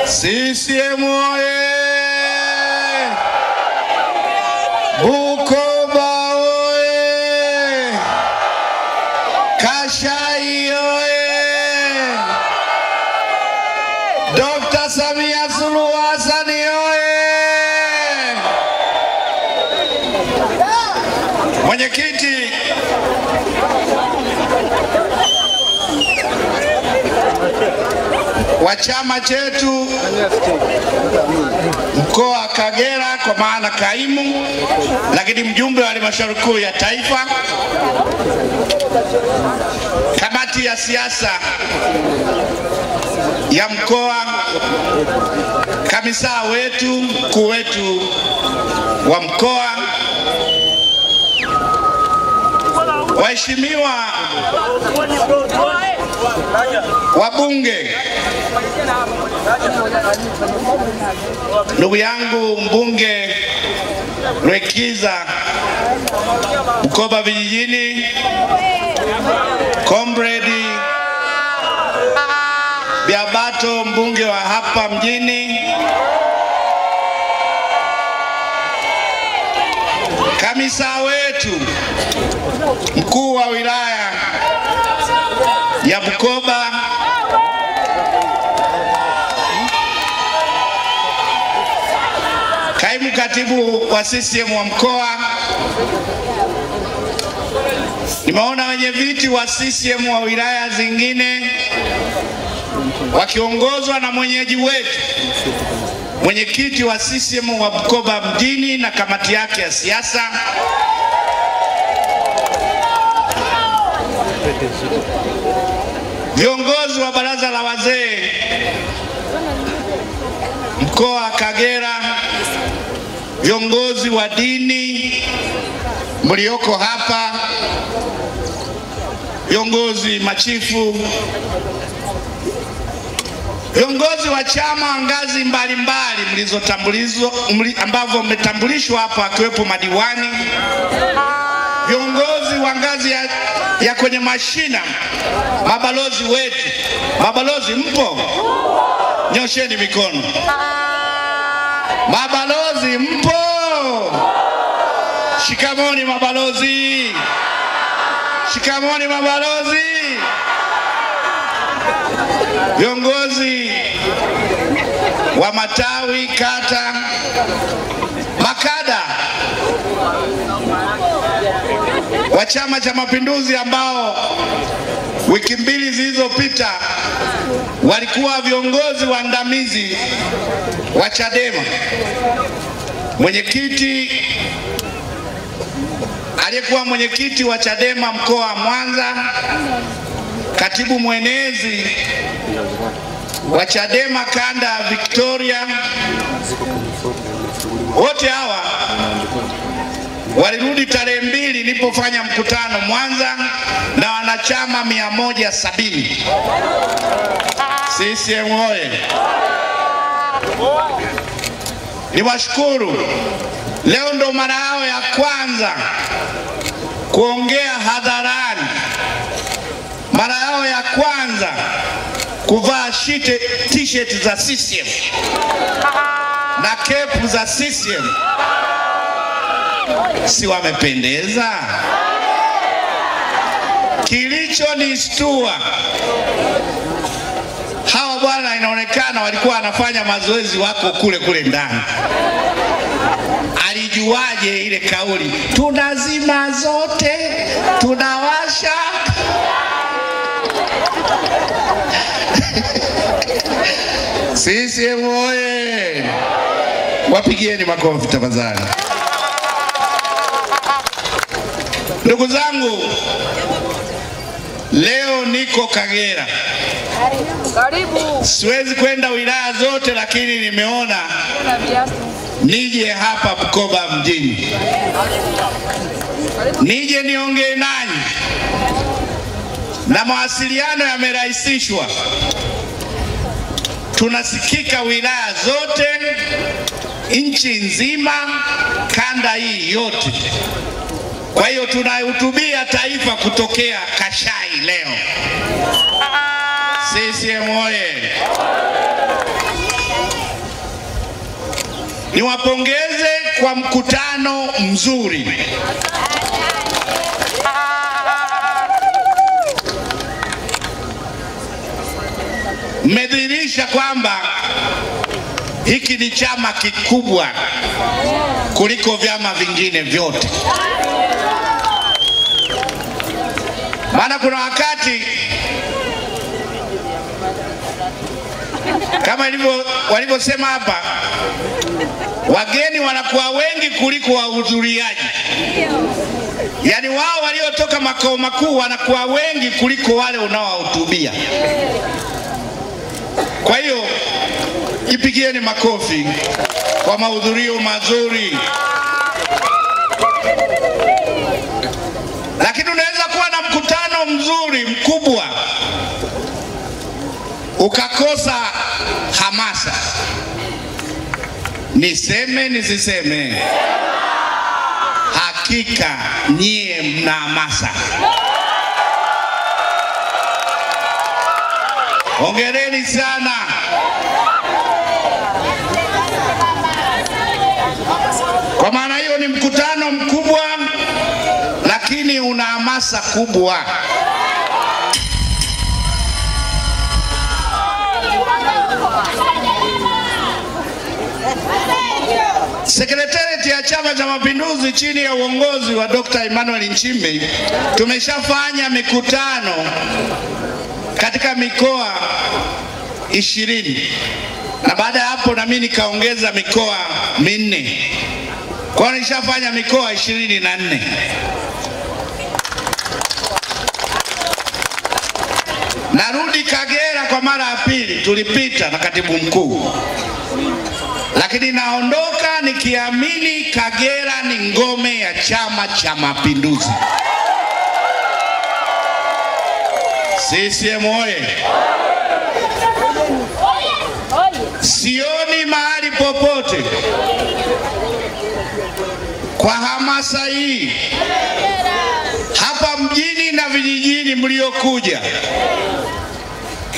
CCM oye! Bukoba oye! Kashai oye! Dr. Samia Suluhu Hassan oye! Mwenyekiti wa chama chetu mkoa wa Kagera, kwa maana kaimu, lakini mjumbe wa halmashauri kuu ya taifa, kamati ya siasa ya mkoa, kamisa wetu, mkuu wetu wa mkoa, waheshimiwa wabunge, ndugu yangu mbunge Rwekiza Bukoba vijijini, Comrade Biabato mbunge wa hapa mjini, kamisa wetu mkuu wa wilaya ya Bukoba, kaimu katibu wa CCM wa mkoa, nimeona wenye viti wa CCM wa wilaya zingine wakiongozwa na mwenyeji wetu mwenyekiti wa CCM wa Bukoba mjini na kamati yake ya siasa, viongozi wa baraza la wazee mkoa wa Kagera, viongozi wa dini mlioko hapa, viongozi machifu, viongozi wa chama ngazi mbalimbali mlizotambulizwa, ambavyo umetambulishwa hapa, akiwepo madiwani, viongozi wa ngazi ya kwenye mashina, mabalozi wetu. Mabalozi mpo? Nyosheni mikono. Mabalozi mpo? Shikamoni mabalozi. Shikamoni mabalozi. Viongozi wa matawi, kata, makada wa Chama cha Mapinduzi ambao wiki mbili zilizopita walikuwa viongozi waandamizi wa Chadema. Mwenyekiti aliyekuwa mwenyekiti wa Chadema mkoa wa Mwanza, katibu mwenezi wa Chadema kanda ya Victoria, wote hawa walirudi tarehe 2 nilipofanya mkutano Mwanza na wanachama 170. CCM oye! Niwashukuru, leo ndo mara yao ya kwanza kuongea hadharani, mara yao ya kwanza kuvaa t-shirt za CCM na kepu za CCM. Si wamependeza? Kilichonistua, hawa bwana inaonekana walikuwa wanafanya mazoezi wako kule ndani. Alijuaje ile kauli, tunazima zote, tunawasha? CCM oye! Wapigieni makofi tafadhali. Ndugu zangu, leo niko Kagera. Siwezi kwenda wilaya zote, lakini nimeona nije hapa Bukoba mjini, nije niongee nanyi, na mawasiliano yamerahisishwa. Tunasikika wilaya zote, nchi nzima, kanda hii yote. Kwa hiyo tunahutubia taifa kutokea Kashai leo. CCM oye! niwapongeze kwa mkutano mzuri. Mmedhihirisha kwamba hiki ni chama kikubwa kuliko vyama vingine vyote. Maana kuna wakati kama walivyosema hapa, wageni wanakuwa wengi kuliko wahudhuriaji. Yaani wao waliotoka makao makuu wanakuwa wengi kuliko wale unaowahutubia. Kwa hiyo ipigieni makofi kwa mahudhurio mazuri. Lakini unaweza kuwa na mkutano mzuri mkubwa ukakosa hamasa. Niseme nisiseme, hakika nyie mna hamasa. Hongereni sana. Kwa maana hiyo ni mkutano mkubwa, lakini una hamasa kubwa. Sekretarieti ya Chama cha Mapinduzi chini ya uongozi wa Dr. Emmanuel Nchimbi tumeshafanya mikutano katika mikoa 20, na baada ya hapo na mimi nikaongeza mikoa 4. Kwa hiyo nishafanya mikoa 24. Narudi Kagera kwa mara ya pili, tulipita na katibu mkuu. Lakini naondoka nikiamini Kagera ni ngome ya Chama cha Mapinduzi. CCM oye! Sioni mahali popote kwa hamasa hii hapa mjini na vijijini mliokuja,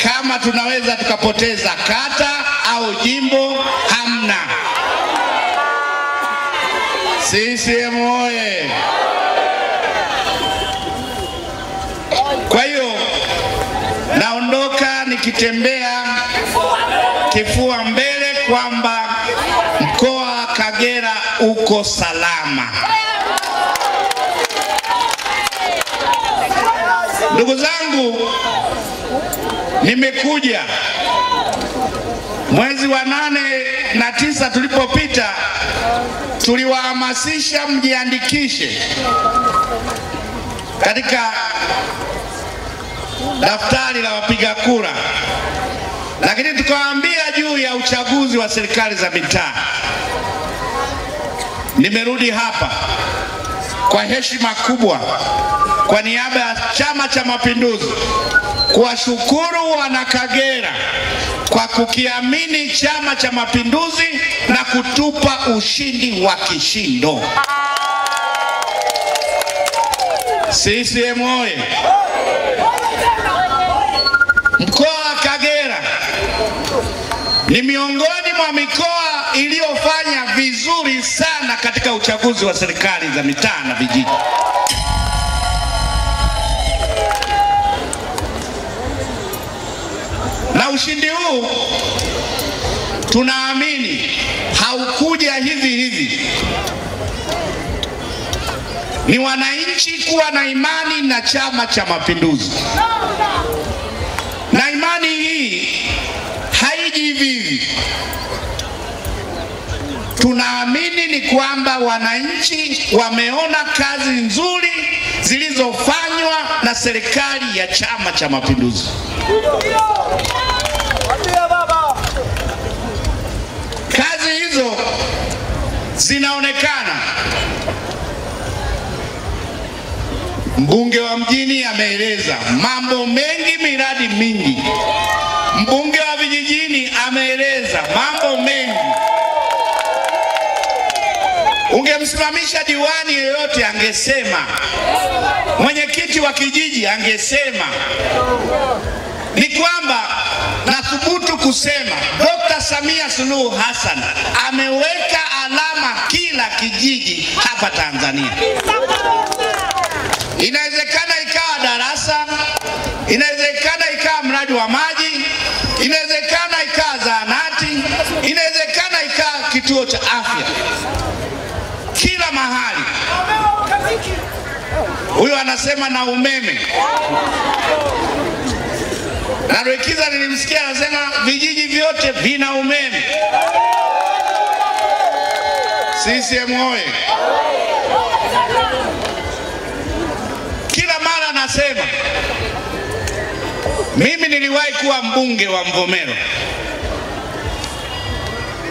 kama tunaweza tukapoteza kata au jimbo. Hamna. CCM oye! Kwa hiyo naondoka nikitembea kifua mbele kwamba mkoa wa Kagera uko salama. Ndugu zangu, nimekuja mwezi wa 8 na 9 tulipopita, tuliwahamasisha mjiandikishe katika daftari la wapiga kura, lakini tukawaambia juu ya uchaguzi wa serikali za mitaa. Nimerudi hapa kwa heshima kubwa kwa niaba ya Chama cha Mapinduzi kuwashukuru wana Kagera kwa kukiamini Chama cha Mapinduzi na kutupa ushindi wa kishindo. CCM oye! Mkoa wa Kagera ni miongoni mwa mikoa iliyofanya vizuri sana katika uchaguzi wa serikali za mitaa na vijiji. Na ushindi huu tunaamini haukuja hivi hivi. Ni wananchi kuwa na imani na Chama cha Mapinduzi. Na imani hii haiji hivi hivi. Tunaamini ni kwamba wananchi wameona kazi nzuri zilizofanywa na serikali ya Chama cha Mapinduzi. Kazi hizo zinaonekana. Mbunge wa mjini ameeleza mambo mengi, miradi mingi. Mbunge wa vijijini ameeleza mambo mengi. Ungemsimamisha diwani yeyote angesema, mwenyekiti wa kijiji angesema. ni kwamba nathubutu kusema Dr. Samia Suluhu Hassan ameweka alama kila kijiji hapa Tanzania. Inawezekana ikawa darasa, inawezekana ikawa mradi wa maji, inawezekana ikawa zahanati, inawezekana ikawa kituo cha afya. Kila mahali. Huyo anasema na umeme. Na Rwekiza nilimsikia anasema vijiji vyote vina umeme. CCM oye! Kila mara nasema, mimi niliwahi kuwa mbunge wa Mvomero.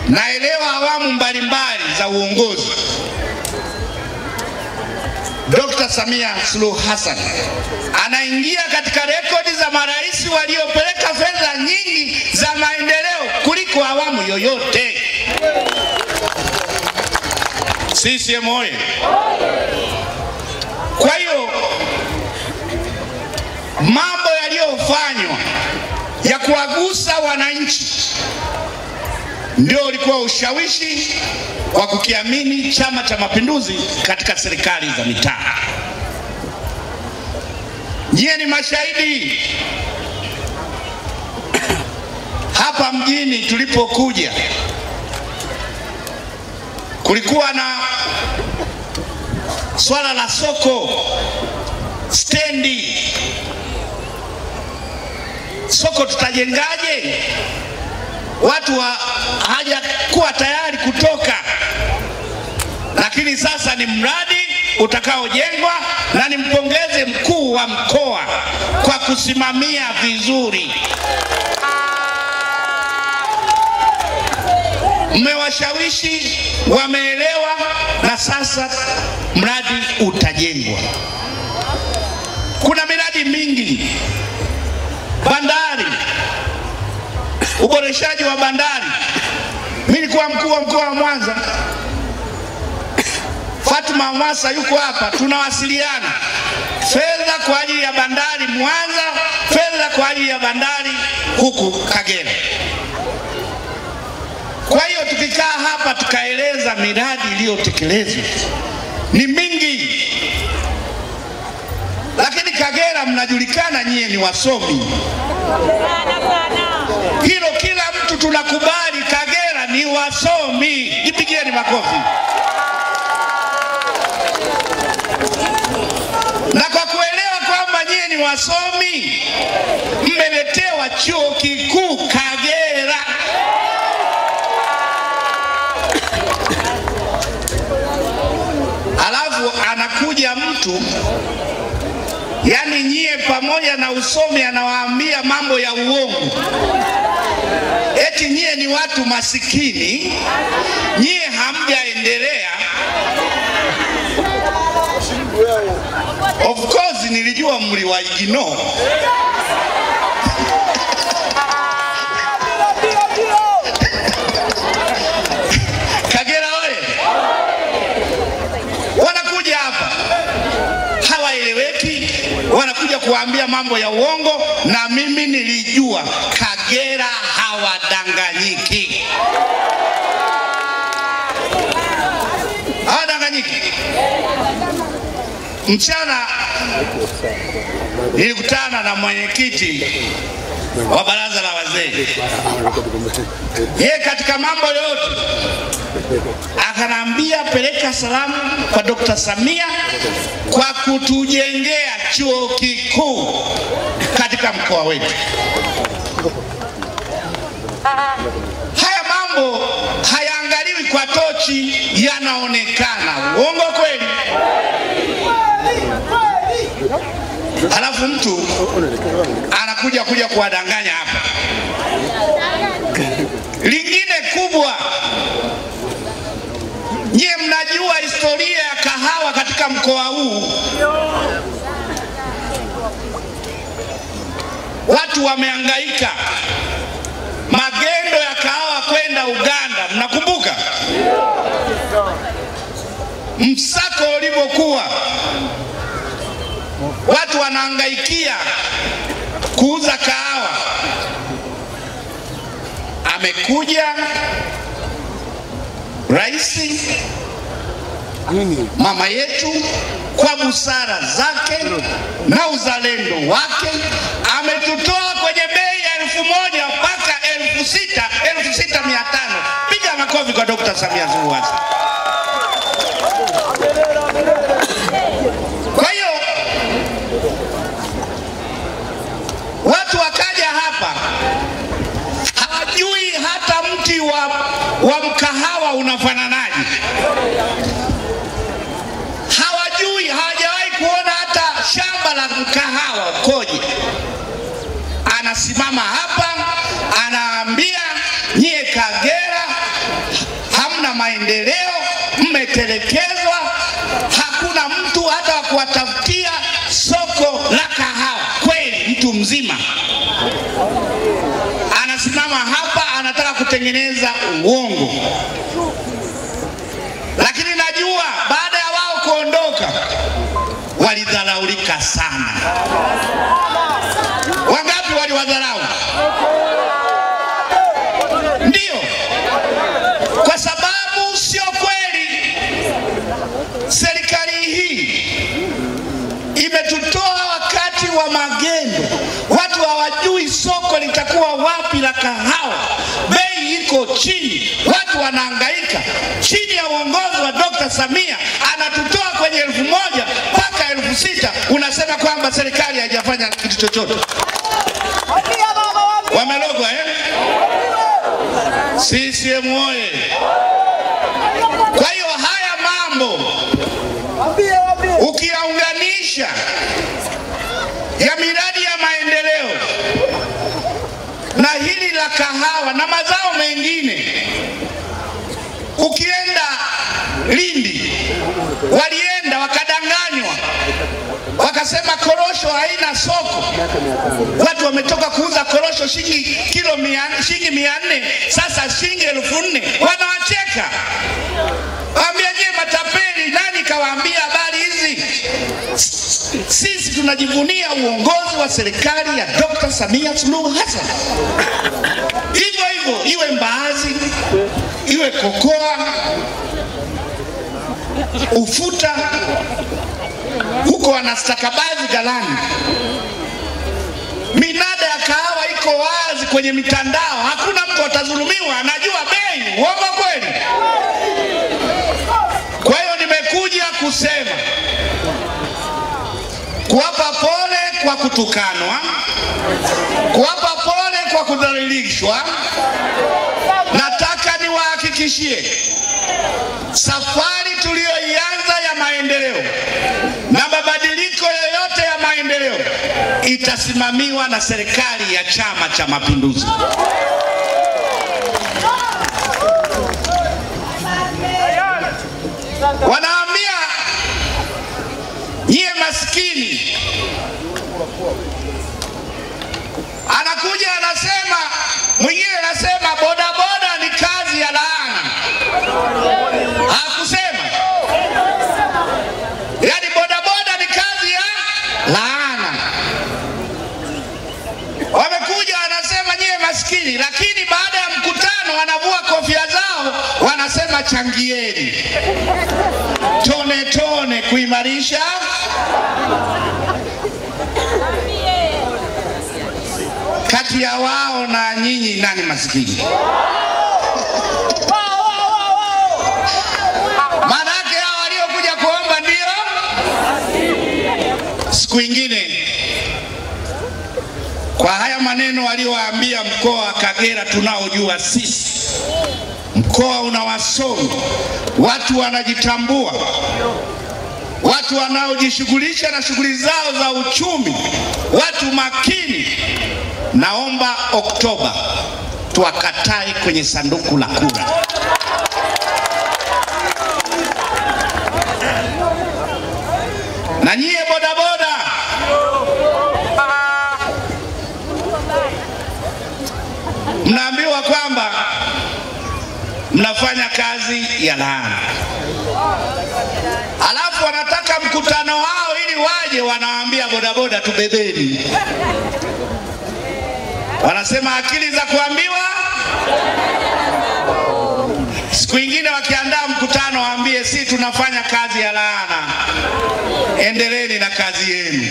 Naelewa awamu mbalimbali za uongozi. Dr. Samia Suluhu Hassan anaingia katika rekodi za marais waliopeleka fedha nyingi za maendeleo kuliko awamu yoyote. CCM oye! Kwa hiyo mambo yaliyofanywa ya kuwagusa wananchi ndio ulikuwa ushawishi wa kukiamini Chama cha Mapinduzi katika serikali za mitaa. Nyie ni mashahidi. Hapa mjini tulipokuja kulikuwa na swala la soko, stendi. Soko tutajengaje? Watu hawajakuwa tayari kutoka. Lakini sasa ni mradi utakaojengwa, na nimpongeze mkuu wa mkoa kwa kusimamia vizuri. Mmewashawishi, wameelewa, na sasa mradi utajengwa. Kuna miradi mingi. Bandari, uboreshaji wa bandari. Mimi nilikuwa mkuu wa mkoa wa Mwanza. Fatuma Mwasa yuko hapa, tunawasiliana. Fedha kwa ajili ya bandari Mwanza, fedha kwa ajili ya bandari huku Kagera. Kwa hiyo tukikaa hapa tukaeleza miradi iliyotekelezwa ni mingi. Lakini Kagera mnajulikana nyie ni wasomi. Hilo kila mtu tunakubali, Kagera ni wasomi. Jipigieni makofi. Na kwa kuelewa kwamba nyie ni wasomi, mmeletewa chuo kikuu Kagera. Alafu anakuja mtu, yani nyie pamoja na usomi anawaambia mambo ya uongo. Eti nyie ni watu masikini, nyie hamjaendelea. Of course nilijua mliwaigino. Kagera oye! Wanakuja hapa hawaeleweki, wanakuja kuambia mambo ya uongo, na mimi nilijua Kagera hawadanganyiki. Hawadanganyiki. Mchana nilikutana na mwenyekiti wa baraza la wazee. Yeye katika mambo yote akanambia peleka salamu kwa Dr. Samia kwa kutujengea chuo kikuu katika mkoa wetu. Haya mambo hayaangaliwi kwa tochi, yanaonekana. Uongo kweli? Alafu mtu anakuja kuwadanganya hapa. Lingine kubwa, nyie mnajua historia ya kahawa katika mkoa huu. Watu wamehangaika, magendo ya kahawa kwenda Uganda, mnakumbuka? Msako ulivyokuwa, watu wanahangaikia kuuza kahawa. Amekuja rais mama yetu kwa busara zake na uzalendo wake ametutoa kwenye bei ya 1,000 mpaka 6,000, 6,500. Piga makofi kwa Dr. Samia Suluhu Hassan. Kwa hiyo watu wakaja hapa hawajui hata mti wa mkahawa unafananaje. Hawajui, hawajawahi kuona hata shamba la mkahawa koje. Anasimama hapa anaambia nyie Kagera hamna maendeleo, mmetelekezwa, hakuna mtu hata wa kuwatafutia soko la kahawa. Kweli mtu mzima anasimama hapa anataka kutengeneza uongo. Lakini najua baada ya wao kuondoka walidharaulika sana. Wangapi waliwadharau? Ndio, kwa sababu sio kweli. Serikali hii imetutoa wakati wa magendo. Watu hawajui soko litakuwa wapi la kahawa. Bei iko chini, watu wanahangaika. Chini ya uongozi wa Dr. Samia anatutoa kwenye 1,000 mpaka 6,000. Unasema kwamba serikali haijafanya kitu chochote. Wamelogwa CCM oye! Kwa hiyo haya mambo ukiyaunganisha ya miradi ya maendeleo na hili la kahawa na mazao mengine, ukienda Lindi walienda wakadanganywa, wakasema korosho haina soko. Watu wametoka kuuza korosho shilingi 400, sasa shilingi 4,000. Wanawacheka, waambia je, matapeli? Nani kawaambia habari hizi? Sisi tunajivunia uongozi wa serikali ya Dr. Samia Suluhu Hassan. Hivyo hivyo iwe mbaazi, iwe kokoa, ufuta, huko wanastakabadhi galani. Minada ya kahawa iko wazi kwenye mitandao, hakuna mtu atadhulumiwa, anajua bei. Uongo kweli? Kwa hiyo nimekuja kusema, kuwapa pole kwa kutukanwa, kuwapa pole kwa kudhalilishwa. Nataka niwahakikishie safari tuliyoianza ya maendeleo na mabadiliko yoyote ya maendeleo itasimamiwa na serikali ya Chama cha Mapinduzi. Wanaambia nyie maskini. Anakuja anasema, mwingine anasema bodaboda ni kazi ya laana. Hakusema yani bodaboda ni kazi ya laana. Wamekuja wanasema nyie maskini, lakini baada ya mkutano wanavua kofia zao wanasema changieni tone tone kuimarisha. Kati ya wao na nyinyi nani maskini? Manake hao waliokuja kuomba ndio. Siku ingine kwa haya maneno waliowaambia mkoa wa Kagera tunaojua sisi, mkoa una wasomi, watu wanajitambua, watu wanaojishughulisha na shughuli zao za uchumi, watu makini. Naomba Oktoba tuwakatae kwenye sanduku la kura. Na nyie bodaboda, mnaambiwa kwamba mnafanya kazi ya laana, alafu wanataka mkutano wao ili waje, wanawaambia bodaboda tubebeni. Wanasema akili za kuambiwa. Siku nyingine wakiandaa mkutano waambie si tunafanya kazi ya laana. Endeleeni na kazi yenu.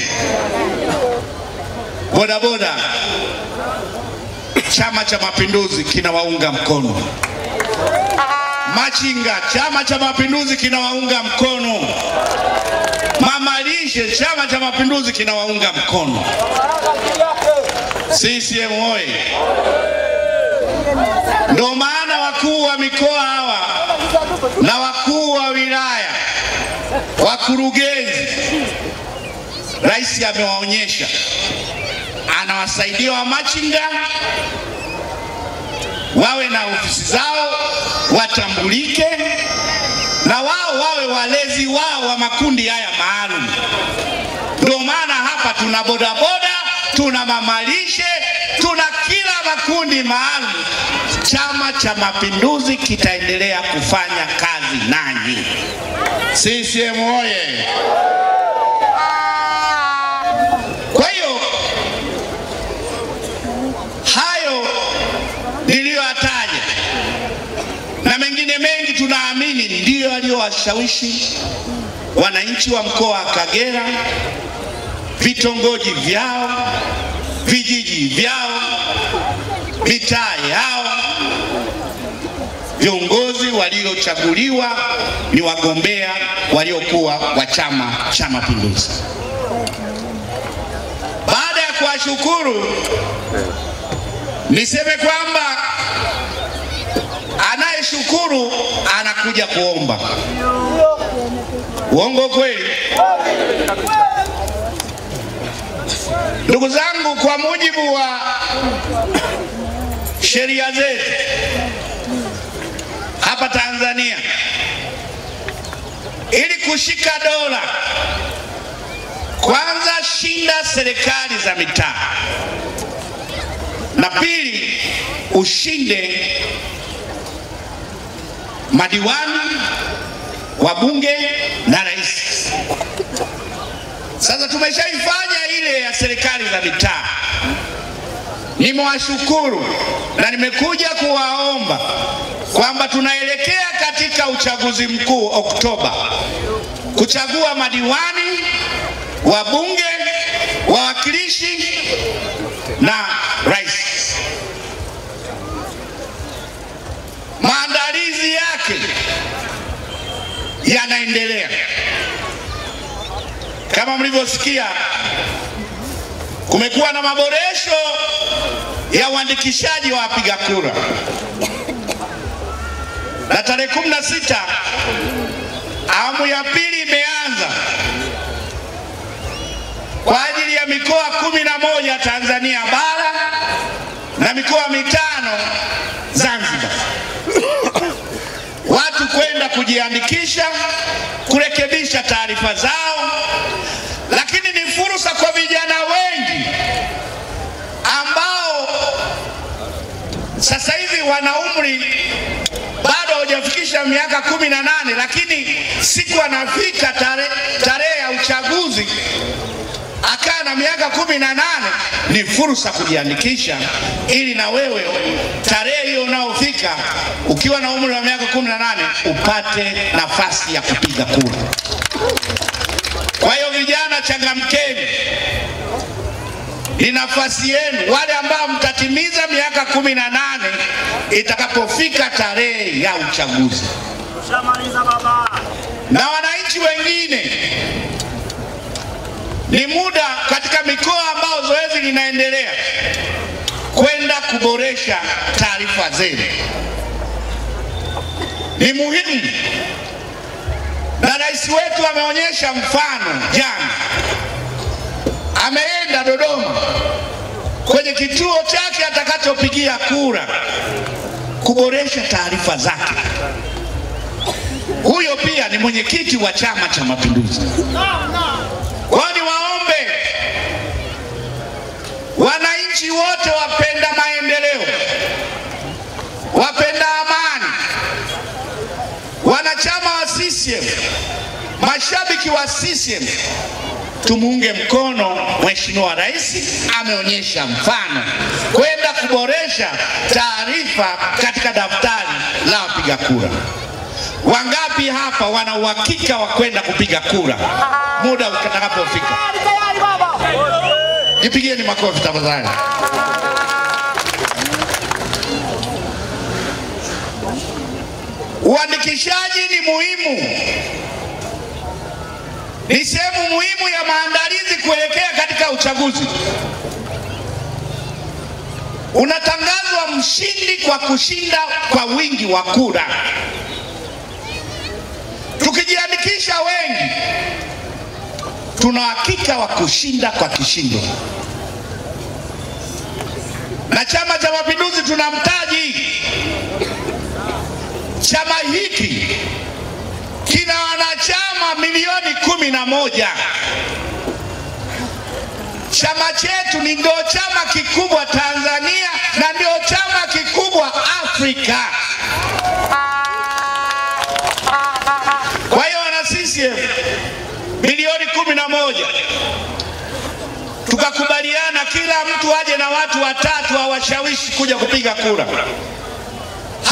Boda boda, Chama cha Mapinduzi kinawaunga mkono. Machinga, Chama cha Mapinduzi kinawaunga mkono. Mama lishe, Chama cha Mapinduzi kinawaunga mkono. CCM oye! Ndio maana wakuu wa mikoa hawa na wakuu wa wilaya, wakurugenzi, rais amewaonyesha anawasaidia wa machinga wawe na ofisi zao, watambulike, na wao wawe walezi wao wa makundi haya maalum. Ndio maana hapa tuna bodaboda, tuna mamalishe, tuna kila makundi maalum. Chama cha Mapinduzi kitaendelea kufanya kazi nanyi. CCM oye! Kwa hiyo hayo niliyoyataja na mengine mengi tunaamini ndio aliyowashawishi wananchi wa mkoa wa Kagera, vitongoji vyao, vijiji vyao, mitaa yao. Viongozi waliochaguliwa ni wagombea waliokuwa wa Chama cha Mapinduzi. Baada ya kuwashukuru, niseme kwamba anayeshukuru anakuja kuomba. Uongo kweli? Ndugu zangu, kwa mujibu wa sheria zetu hapa Tanzania, ili kushika dola, kwanza shinda serikali za mitaa, na pili ushinde madiwani, wabunge na rais. Sasa tumeshaifanya ile ya serikali za mitaa. Nimewashukuru na nimekuja kuwaomba kwamba tunaelekea katika uchaguzi mkuu Oktoba, kuchagua madiwani, wabunge, wawakilishi na rais. Maandalizi yake yanaendelea. Kama mlivyosikia, kumekuwa na maboresho ya uandikishaji wa wapiga kura, na tarehe 16 awamu ya pili imeanza kwa ajili ya mikoa 11 Tanzania bara na mikoa 5 Zanzibar. Watu kwenda kujiandikisha, kurekebisha taarifa zao, lakini ni fursa kwa vijana wengi ambao sasa hivi wana umri bado hawajafikisha miaka 18, lakini siku anafika tarehe ya uchaguzi akaa na miaka 18, ni fursa kujiandikisha ili na wewe tarehe hiyo unaofika ukiwa na umri wa miaka 18 upate nafasi ya kupiga kura. Kwa hiyo vijana, changamkeni, ni nafasi yenu. Wale ambao mtatimiza miaka 18 itakapofika tarehe ya uchaguzi. Na wananchi wengine, ni muda katika mikoa ambao zoezi linaendelea kwenda kuboresha taarifa zenu. Ni muhimu, na rais wetu ameonyesha mfano jana. Ameenda Dodoma kwenye kituo chake atakachopigia kura kuboresha taarifa zake. Huyo pia ni mwenyekiti wa Chama cha Mapinduzi. Kwani waombe wananchi wote wapenda maendeleo, wapenda amani, wanachama wa CCM, mashabiki wa CCM, tumuunge mkono Mheshimiwa Rais. Ameonyesha mfano kwenda kuboresha taarifa katika daftari la wapiga kura. Wangapi hapa wana uhakika wa kwenda kupiga kura muda utakapofika? Jipigieni makofi tafadhali. Uandikishaji ni muhimu, ni sehemu muhimu ya maandalizi kuelekea katika uchaguzi. Unatangazwa mshindi kwa kushinda kwa wingi wa kura. Tukijiandikisha wengi, tuna hakika wa kushinda kwa kishindo. Na Chama cha Mapinduzi tunamtaji. Chama hiki kina wanachama milioni 11. Chama chetu ni ndio chama kikubwa Tanzania na ndio chama kikubwa Afrika. Kwa hiyo wana CCM milioni 11, tukakubaliana kila mtu aje na watu watatu awashawishi kuja kupiga kura.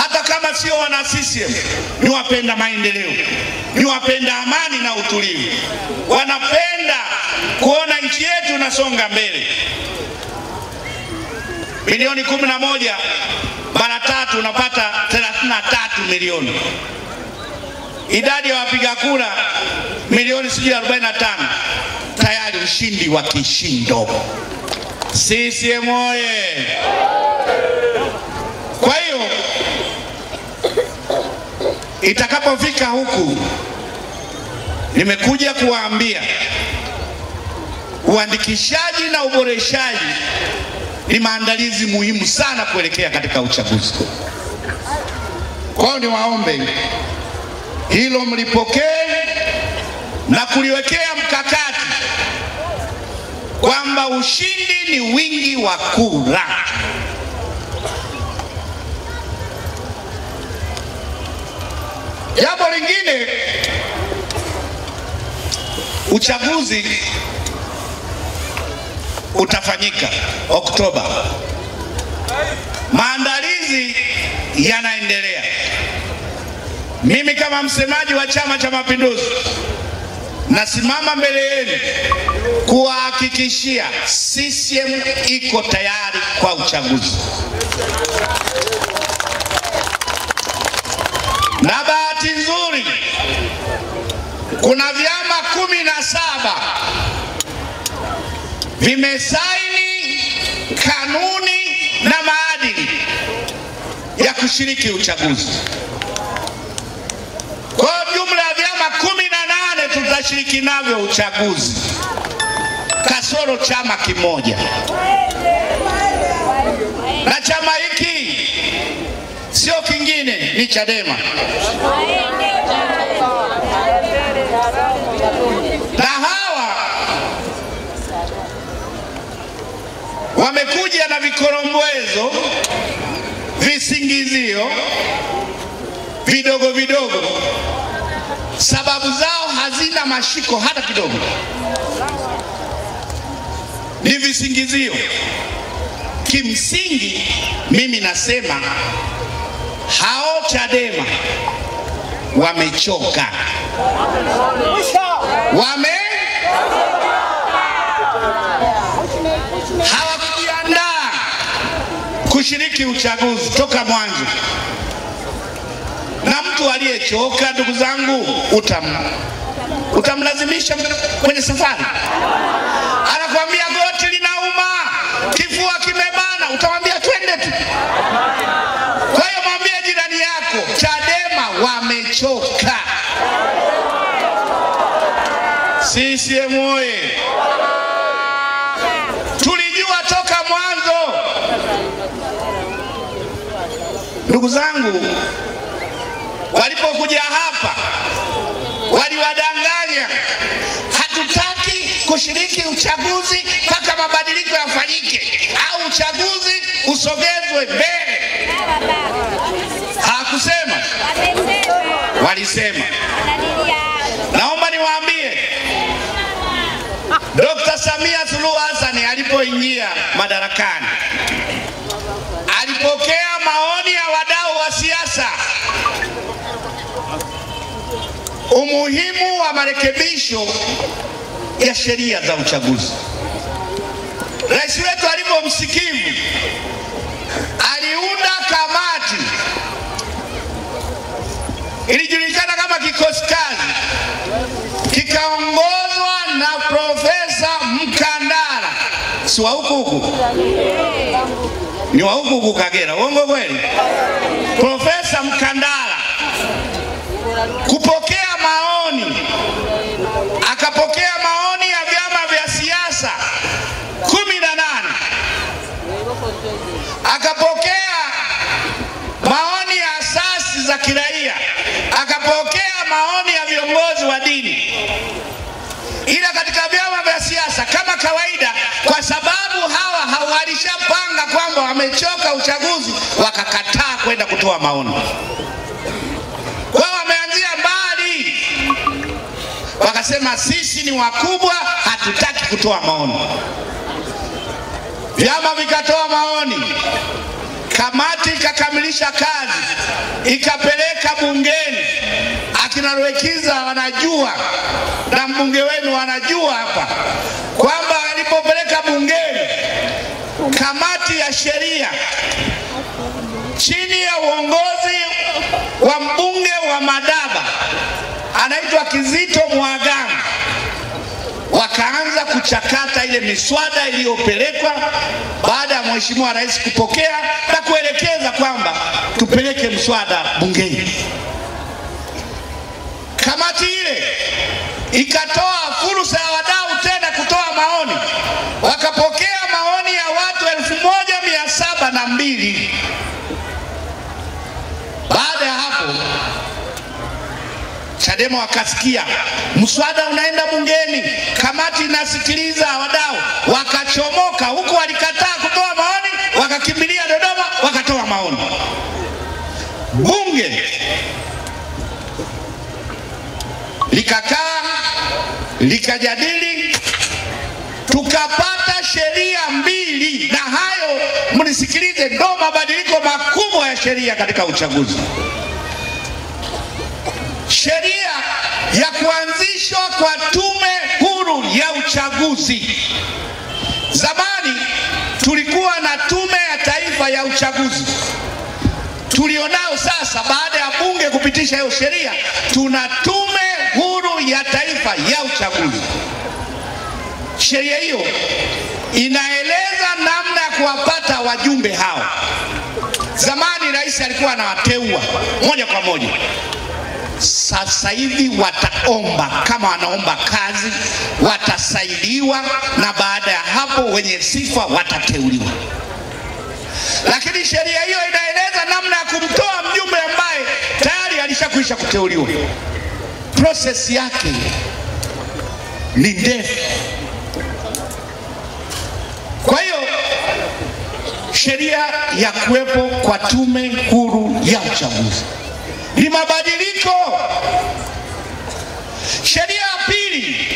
Hata kama sio wana CCM, ni wapenda maendeleo, ni wapenda amani na utulivu, wanapenda kuona nchi yetu inasonga mbele. Milioni 11 mara 3 unapata 33 milioni. Idadi ya wapiga kura milioni 45. Tayari ushindi wa kishindo. CCM oye! Kwa hiyo itakapofika huku, nimekuja kuwaambia uandikishaji na uboreshaji ni maandalizi muhimu sana kuelekea katika uchaguzi. Kwa hiyo niwaombe hilo mlipokee na kuliwekea mkakati kwamba ushindi ni wingi wa kura. Jambo lingine, uchaguzi utafanyika Oktoba. Maandalizi yanaendelea. Mimi kama msemaji wa Chama cha Mapinduzi nasimama mbele yenu kuhakikishia CCM iko tayari kwa uchaguzi. Na bahati nzuri kuna vyama 17 vimesaini kanuni na maadili ya kushiriki uchaguzi. Kwa jumla ya vyama 18 tutashiriki navyo uchaguzi, kasoro chama kimoja. Na chama hiki sio kingine, ni Chadema. Na hawa wamekuja na vikorombwezo, visingizio vidogo vidogo. Sababu zao hazina mashiko hata kidogo, ni visingizio. Kimsingi mimi nasema hao Chadema wamechoka, hawakujiandaa kushiriki uchaguzi toka mwanzo. Na mtu aliyechoka, ndugu zangu, utamlazimisha kwenye safari. Anakuambia goti linauma, kifua kimebana, utamwambia twende tu. Kwa hiyo mwambie jirani yako, Chadema wamechoka. CCM oye! Tulijua toka mwanzo. Ndugu zangu, walipokuja hapa waliwadanganya, hatutaki kushiriki uchaguzi mpaka mabadiliko yafanyike au uchaguzi usogezwe mbele. Hakusema, walisema. Naomba niwaambie Dr. Samia Suluhu Hassan alipoingia madarakani, alipokea maoni ya wadau wa siasa, umuhimu wa marekebisho ya sheria za uchaguzi. Rais wetu alipomsikivu, aliunda kamati ilijulikana kama kikosi kazi, kikaongozwa na Profesa Mkandala. Si wa huku ni wa huku Kagera, uongo kweli? Profesa Mkandala kupokea maoni, akapokea maoni ya vyama vya siasa 18, akapokea maoni ya asasi za kiraia, akapokea maoni ya viongozi wa dini. Ila katika vyama vya siasa kama kawaida, kwa sababu hawa hawalishapanga kwamba wamechoka uchaguzi, wakakataa kwenda kutoa maoni. Kwa wameanzia mbali, wakasema sisi ni wakubwa, hatutaki kutoa maoni. Vyama vikatoa maoni, kamati ikakamilisha kazi, ikapeleka bungeni. Akina Rwekiza wanajua na mbunge wenu wanajua hapa kwamba alipopeleka bungeni, kamati ya sheria chini ya uongozi wa mbunge wa Madaba anaitwa Kizito Mwagama, wakaanza kuchakata ile miswada iliyopelekwa baada ya Mheshimiwa Rais kupokea na kuelekeza kwamba tupeleke mswada bungeni. Kamati ile ikatoa fursa ya wadau tena kutoa maoni, wakapokea maoni ya watu 1702. Baada ya hapo Chadema wakasikia mswada unaenda bungeni, kamati inasikiliza wadau, wakachomoka huku, walikataa kutoa maoni, wakakimbilia Dodoma wakatoa maoni. Bunge likakaa likajadili, tukapata sheria 2, na hayo mnisikilize, ndo mabadiliko makubwa ya sheria katika uchaguzi. Sheria ya kuanzishwa kwa tume huru ya uchaguzi. Zamani tulikuwa na tume ya taifa ya uchaguzi. Tulionao sasa baada ya bunge kupitisha hiyo sheria, tuna tume huru ya taifa ya uchaguzi. Sheria hiyo inaeleza namna ya kuwapata wajumbe hao. Zamani rais alikuwa anawateua moja kwa moja. Sasa hivi wataomba, kama wanaomba kazi watasaidiwa, na baada ya hapo wenye sifa watateuliwa. Lakini sheria hiyo inaeleza namna ya kumtoa mjumbe ambaye tayari alishakwisha kuteuliwa. Process yake ni ndefu. Kwa hiyo sheria ya kuwepo kwa tume huru ya uchaguzi ni mabadiliko. Sheria ya pili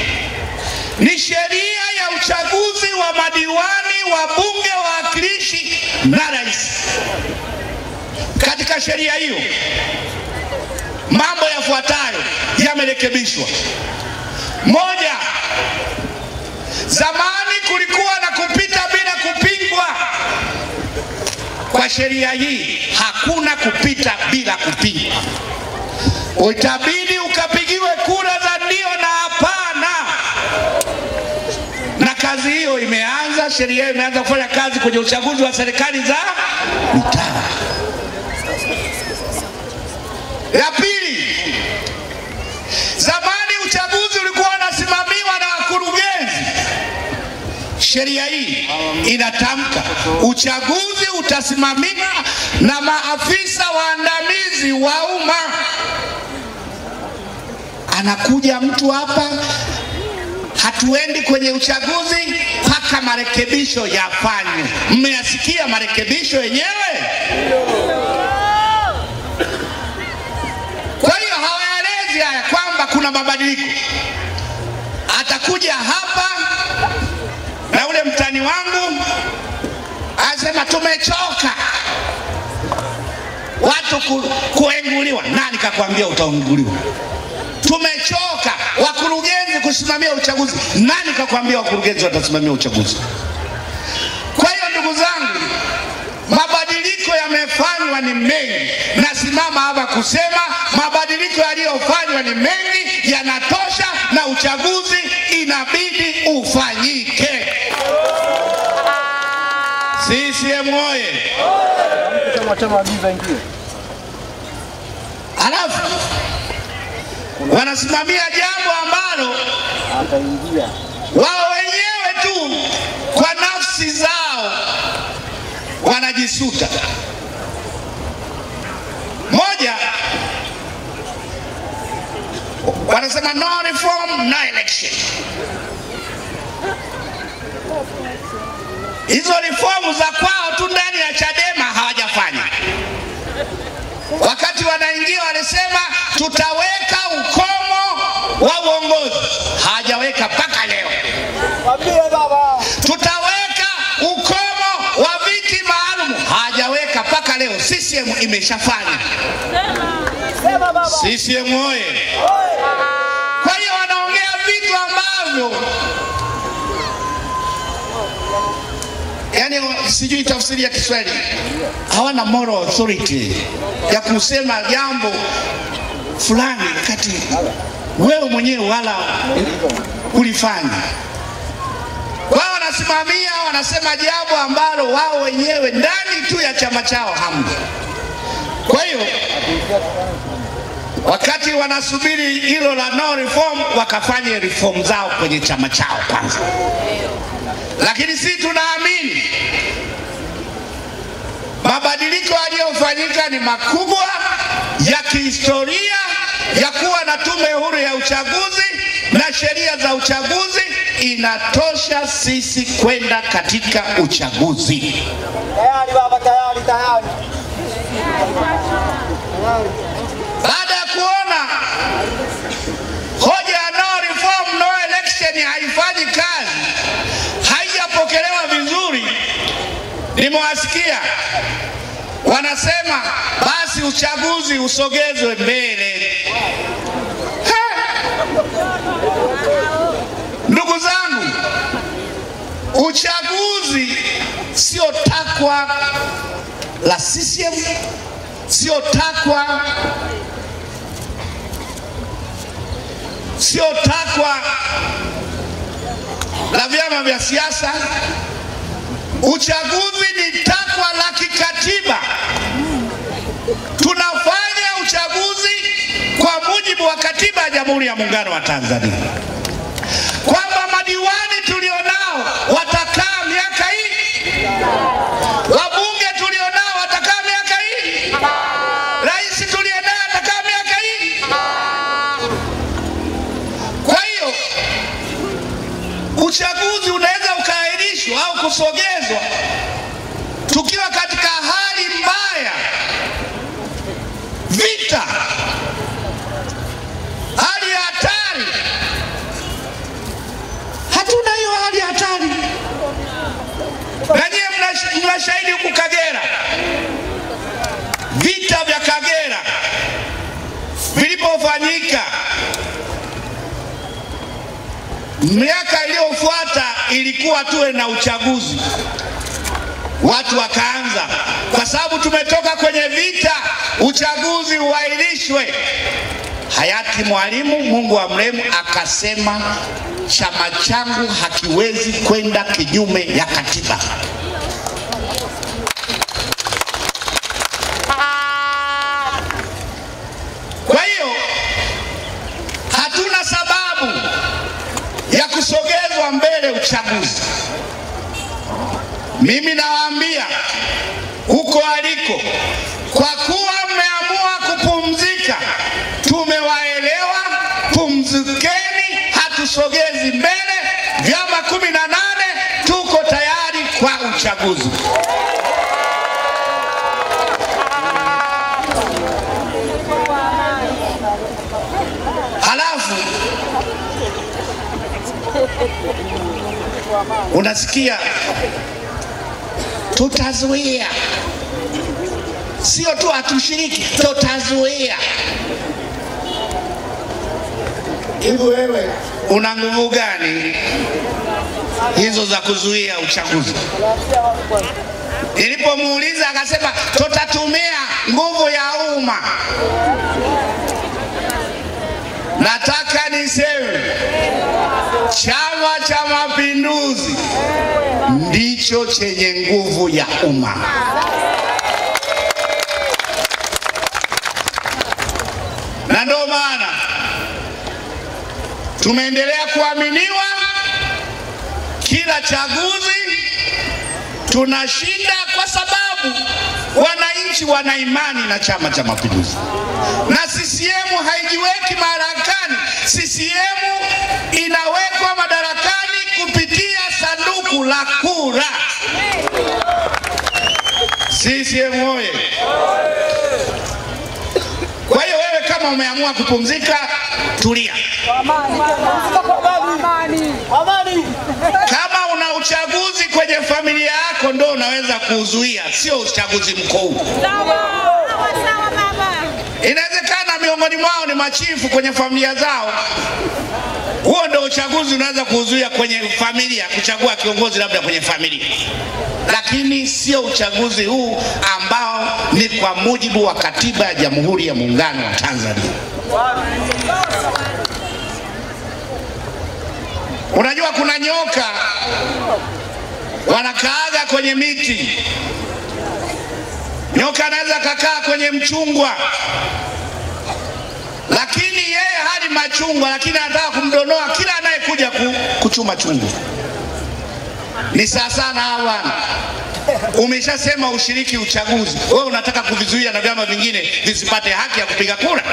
ni sheria ya uchaguzi wa madiwani, wa bunge, wawakilishi na rais. Katika sheria hiyo mambo yafuatayo yamerekebishwa. Moja, zamani kulikuwa na kupita bila kupingwa. Kwa sheria hii hakuna kupita bila kupingwa. Utabidi ukapigiwe kura za ndio na hapana. Na kazi hiyo imeanza, sheria hiyo imeanza kufanya kazi kwenye uchaguzi wa serikali za mitaa. Ya pili, zamani uchaguzi ulikuwa unasimamiwa na wakurugenzi. Sheria hii inatamka uchaguzi utasimamiwa na maafisa waandamizi wa umma. Anakuja mtu hapa, hatuendi kwenye uchaguzi mpaka marekebisho yafanywe. Mmeyasikia marekebisho yenyewe? Kwa hiyo hawaelezi haya kwamba kuna mabadiliko. Atakuja hapa yule mtani wangu asema tumechoka watu kuenguliwa. Nani kakwambia utaenguliwa? Tumechoka wakurugenzi kusimamia uchaguzi. Nani kakwambia wakurugenzi watasimamia uchaguzi? Kwa hiyo ndugu zangu, mabadiliko yamefanywa ni mengi. Nasimama hapa kusema mabadiliko yaliyofanywa ni mengi, yanatosha, na uchaguzi inabidi ufanyike. CCM oye! Alafu wanasimamia jambo ambalo wao wenyewe tu kwa nafsi zao wanajisuta. Moja, wanasema no reform no election. Hizo reformu za kwao tu ndani ya Chadema hawajafanya. Wakati wanaingia walisema tutaweka ukomo wa uongozi, hawajaweka mpaka leo. Tutaweka ukomo wa viti maalum, hawajaweka mpaka leo. CCM imeshafanya. CCM oye! Kwa hiyo wanaongea vitu ambavyo yani sijui tafsiri ya Kiswahili, hawana moral authority ya kusema jambo fulani kati wewe mwenyewe wala ulifanya. Wao wanasimamia, wanasema jambo ambalo wao wenyewe ndani tu ya chama chao hamna. Kwa hiyo wakati wanasubiri hilo la no reform, wakafanye reform zao kwenye chama chao kwanza. Lakini sisi tunaamini mabadiliko yaliyofanyika ni makubwa ya kihistoria, ya kuwa na tume huru ya uchaguzi na sheria za uchaguzi. Inatosha sisi kwenda katika uchaguzi. Tayari baba, tayari. Baada ya kuona hoja ya no reform no election haifanyi kazi, haijapokelewa vizuri, nimewasikia wanasema basi uchaguzi usogezwe mbele. Ndugu zangu, uchaguzi sio takwa la CCM, sio takwa la vyama vya siasa. Uchaguzi ni takwa la kikatiba. Tunafanya uchaguzi kwa mujibu wa katiba ya Jamhuri ya Muungano wa Tanzania, kwamba madiwani tulionao watakaa miaka hii, wabunge tulionao watakaa miaka hii, rais tulionao atakaa miaka hii. Kwa hiyo uchaguzi unaweza ukaahirishwa au kusogezwa tukiwa katika hali mbaya, vita, hali ya hatari. Hatuna hiyo hali ya hatari. Na nyie mnashahidi huku Kagera, vita vya Kagera vilipofanyika, miaka iliyofuata ilikuwa tuwe na uchaguzi. Watu wakaanza, kwa sababu tumetoka kwenye vita, uchaguzi uahirishwe. Hayati Mwalimu, Mungu amrehemu, akasema chama changu hakiwezi kwenda kinyume ya katiba. Kwa hiyo hatuna sababu ya kusogezwa mbele uchaguzi. Mimi nawaambia huko aliko, kwa kuwa mmeamua kupumzika, tumewaelewa, pumzikeni, hatusogezi mbele. Vyama 18 tuko tayari kwa uchaguzi. Halafu unasikia tutazuia, sio tu hatushiriki, tutazuia. Hivi wewe una nguvu gani hizo za kuzuia uchaguzi? Nilipomuuliza akasema tutatumia nguvu ya umma. Nataka niseme Chama cha Mapinduzi ndicho chenye nguvu ya umma. Na ndio maana tumeendelea kuaminiwa, kila chaguzi tunashinda kwa sababu wananchi wana imani na Chama cha Mapinduzi. Na CCM haijiweki madarakani, CCM inawekwa madarakani kupitia sanduku la kura. CCM oye! Kwa hiyo wewe kama umeamua kupumzika, tulia. Kama una uchaguzi kwenye familia yako ndio unaweza kuzuia, sio uchaguzi mkuu. Inawezekana miongoni mwao ni machifu kwenye familia zao, huo ndio uchaguzi unaweza kuzuia kwenye familia, kuchagua kiongozi labda kwenye familia, lakini sio uchaguzi huu ambao ni kwa mujibu wa katiba ya Jamhuri ya Muungano wa Tanzania. Unajua kuna nyoka wanakaaga kwenye miti. Nyoka anaweza kakaa kwenye mchungwa, lakini yeye hali machungwa, lakini anataka kumdonoa kila anayekuja kuchuma chungwa. Ni sasa na hawana. Umeshasema ushiriki uchaguzi, wewe unataka kuvizuia na vyama vingine visipate haki ya kupiga kura?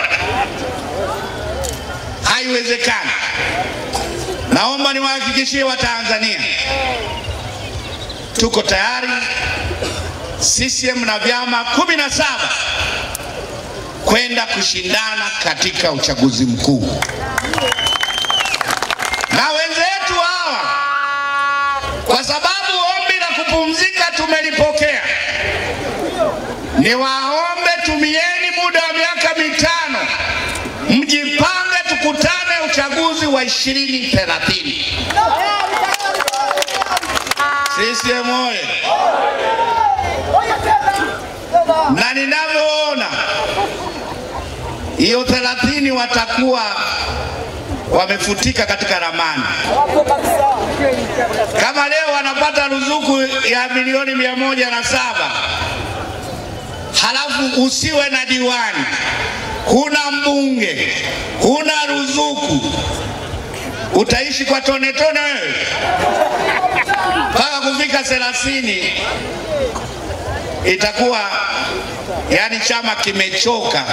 Haiwezekani. Naomba niwahakikishie Watanzania tuko tayari, CCM na vyama 17 kwenda kushindana katika uchaguzi mkuu. Na wenzetu hawa, kwa sababu ombi la kupumzika tumelipokea, niwaombe tumieni muda wa miaka 5, mjipange, tukutane uchaguzi wa 2030. CCM oye! Na ninavyoona hiyo 30 watakuwa wamefutika katika ramani. Kama leo wanapata ruzuku ya milioni 107, halafu usiwe na diwani, huna mbunge, huna ruzuku, utaishi kwa tone tone wewe mpaka kufika 30. Itakuwa yani chama kimechoka,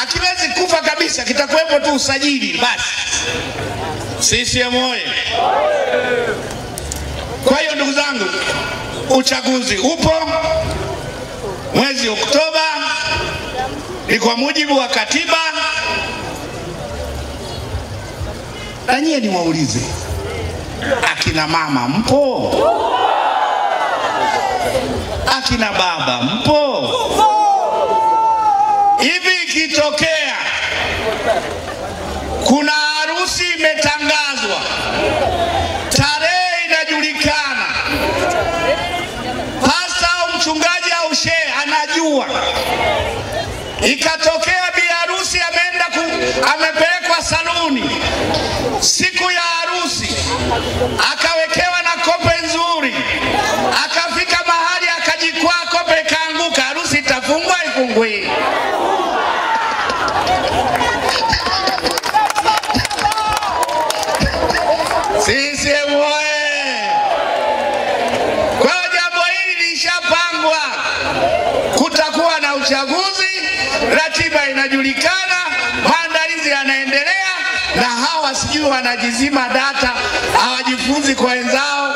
akiwezi kufa kabisa, kitakuwepo tu usajili basi. CCM oye! Kwa hiyo ndugu zangu, uchaguzi upo mwezi Oktoba, ni kwa mujibu wa katiba. Na nyie niwaulize, akina mama mpo? Akina baba mpo? Hivi ikitokea kuna harusi imetangazwa, tarehe inajulikana, pasta au mchungaji au shehe anajua, ikatokea bi harusi amepelekwa saluni siku ya harusi, akawekewa na kope nzuri, akafika mahali akajikwaa, kope kaanguka, harusi itafungwa ifungwe? CCM oye! Kwa jambo hili lishapangwa, kutakuwa na uchaguzi, ratiba inajulikana, maandalizi yanaendelea, na hawa sijui wanajizima data, hawajifunzi kwa wenzao.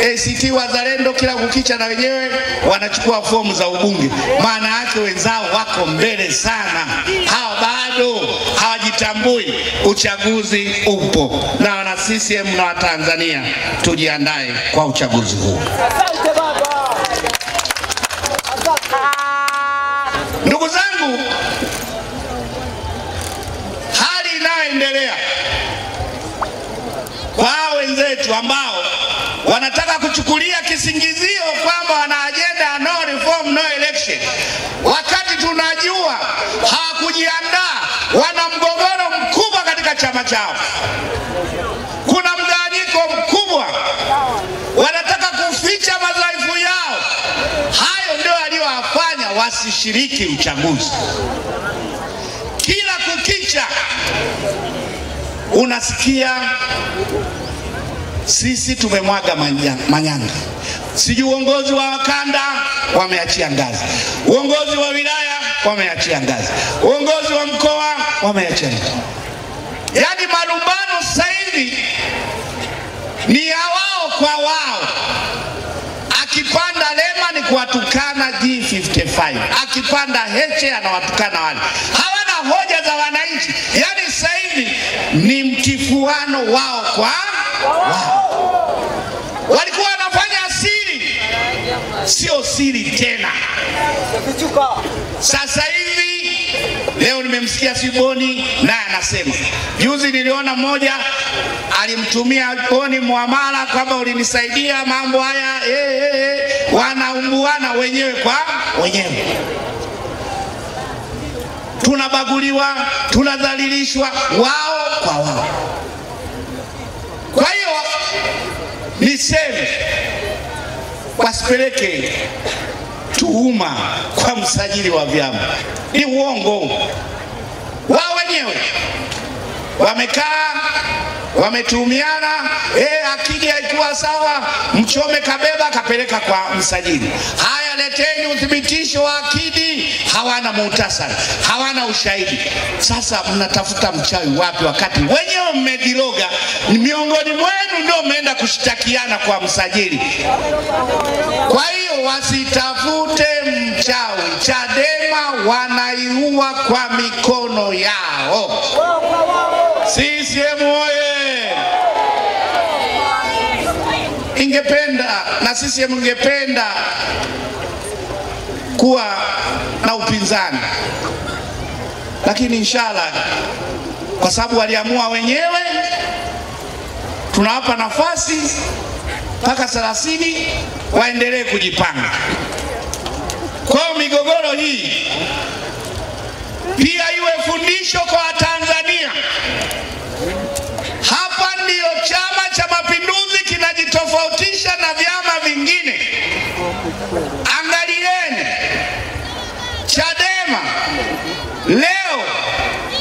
ACT Wazalendo kila kukicha na wenyewe wanachukua fomu za ubunge. Maana yake wenzao wako mbele sana, hawa bado hawajitambui. Uchaguzi upo, na wana CCM na Watanzania tujiandae kwa uchaguzi huu. Asante baba. Ndugu zangu, hali inayoendelea kwa wenzetu ambao wanataka kuchukulia kisingizio kwamba wana agenda no reform no election, wakati tunajua hawakujiandaa, wana mgogoro mkubwa katika chama chao, kuna mgawanyiko mkubwa, wanataka kuficha madhaifu yao. Hayo ndio aliyowafanya wasishiriki uchaguzi. Kila kukicha unasikia sisi tumemwaga manyanga, sijui uongozi wa kanda wameachia ngazi, uongozi wa wilaya wameachia ngazi, uongozi wa mkoa wameachia ngazi. Yani malumbano sasa hivi ni ya wao kwa wao. Akipanda Lema ni kuwatukana G55, akipanda Heche anawatukana wale, hawana hoja za wananchi. Yani sasa hivi ni mtifuano wao kwa wao. Walikuwa wanafanya siri, sio siri tena. Sasa hivi leo nimemsikia Siboni naye anasema, juzi niliona mmoja alimtumia Boni muamala kwamba ulinisaidia mambo haya, wanaumbuana wenyewe kwa wenyewe. Tunabaguliwa, tunadhalilishwa wao kwa wao. Kwa hiyo niseme, wasipeleke tuhuma kwa msajili wa vyama, ni uongo. Wao wenyewe wamekaa wametumiana, akili haikuwa sawa, Mchome kabeba kapeleka kwa msajili. Haya, leteni uthibitisho wa akili. Hawana muhtasari, hawana ushahidi. Sasa mnatafuta mchawi wapi wakati wenyewe mmediroga? Miongoni mwenu ndio mmeenda kushtakiana kwa msajili. Kwa hiyo wasitafute mchawi. Chadema wanaiua kwa mikono yao. CCM oye! Ingependa na CCM ingependa kuwa na upinzani, lakini inshallah, kwa sababu waliamua wenyewe, tunawapa nafasi mpaka 30 waendelee kujipanga. Kwa hiyo migogoro hii pia iwe fundisho kwa Tanzania. Hapa ndiyo Chama cha Mapinduzi kinajitofautisha na vyama vingine. Angalieni Chadema leo,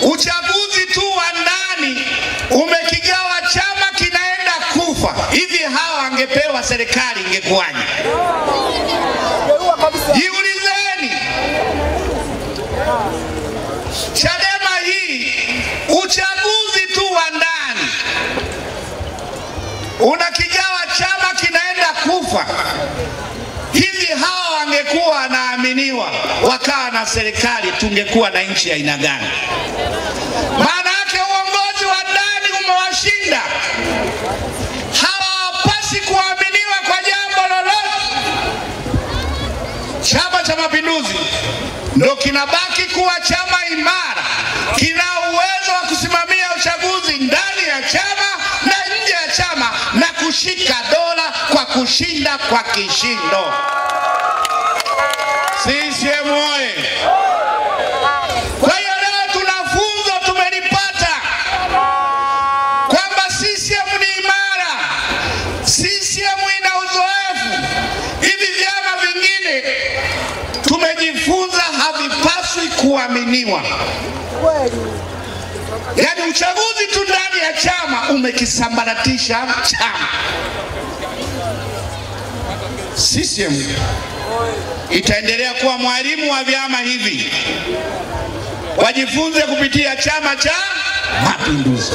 uchaguzi tu wa ndani umekigawa chama, kinaenda kufa. Hivi hawa angepewa serikali ingekuwaje? Jiulizeni. Chadema hii uchaguzi tu wa ndani unakigawa chama, kinaenda kufa. Hivi hawa wangekuwa wanaaminiwa wakawa na serikali, tungekuwa na nchi ya aina gani? Maana yake uongozi wa ndani umewashinda. Hawapasi kuaminiwa kwa jambo lolote. Chama cha Mapinduzi ndio kinabaki kuwa chama imara, kina uwezo wa kusimamia uchaguzi ndani ya chama na nje ya chama na kushika dola kwa kushinda kwa kishindo. CCM oye! Kwa hiyo leo tuna funzo tumelipata kwamba CCM ni imara, CCM ina uzoefu. Hivi vyama vingine tumejifunza havipaswi kuaminiwa. Yaani uchaguzi tu ndani ya chama umekisambaratisha chama. CCM itaendelea kuwa mwalimu wa vyama hivi, wajifunze kupitia Chama cha Mapinduzi.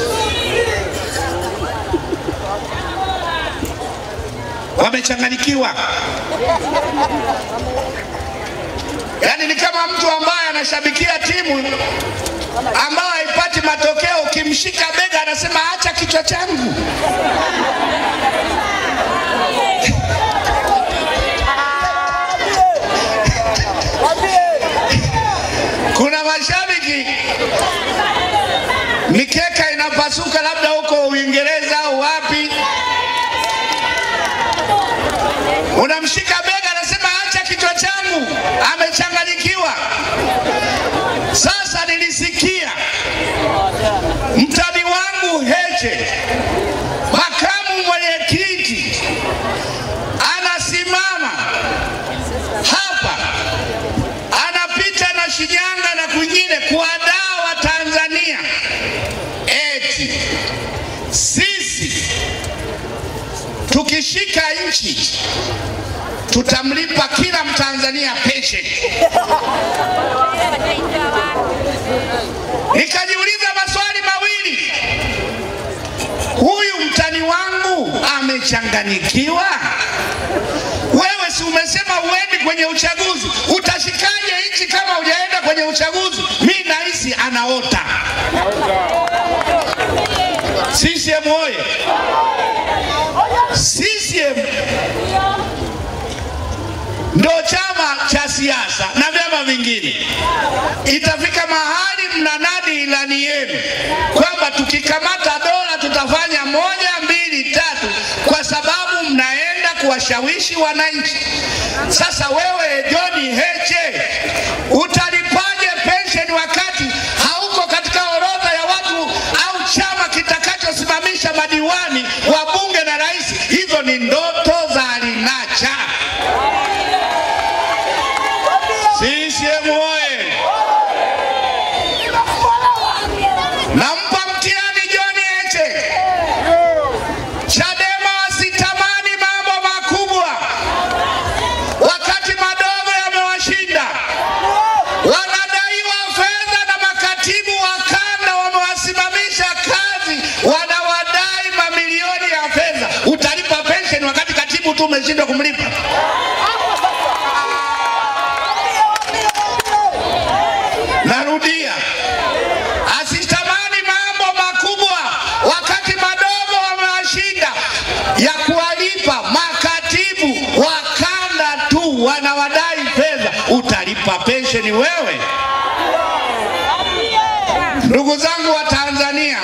wamechanganyikiwa. Yaani ni kama mtu ambaye anashabikia timu ambayo haipati matokeo, ukimshika bega anasema acha kichwa changu. Kuna mashabiki mikeka inapasuka labda huko Uingereza au wapi, unamshika bega anasema acha kichwa changu, amechanganyikiwa. Sasa nilisikia mtani wangu Heche, makamu mwenyekiti, anasimama hapa anapita na Shinyanga na kwingine kuwadaa wa Tanzania eti sisi tukishika nchi tutamlipa kila Mtanzania pension. Nikajiuliza maswali mawili. Huyu mtani wangu amechanganyikiwa? Wewe si umesema uendi kwenye uchaguzi, utashikaje nchi kama hujaenda kwenye uchaguzi? Mimi nahisi anaota. CCM oye! CCM ndo chama cha siasa na vyama vingine. Itafika mahali mnanadi ilani yenu kwamba tukikamata dola tutafanya 1, 2, 3 kwa sababu mnaenda kuwashawishi wananchi. Sasa wewe John Heche utalipaje pension wakati hauko katika orodha ya watu au chama kitakachosimamisha madiwani, wabunge na rais? Hizo ni ndoto za alinacha. CCM oye! Nampa mtihani John Heche. Chadema wasitamani mambo makubwa wakati madogo yamewashinda. Wanadaiwa fedha na makatibu wa kanda wamewasimamisha kazi, wanawadai mamilioni ya fedha. Utalipa pension wakati katibu tu umeshindwa kumlipa? Narudia, asitamani mambo makubwa wakati madogo wamewashinda ya kuwalipa. Makatibu wa kanda tu wanawadai fedha, utalipa pensheni wewe? Ndugu zangu wa Tanzania,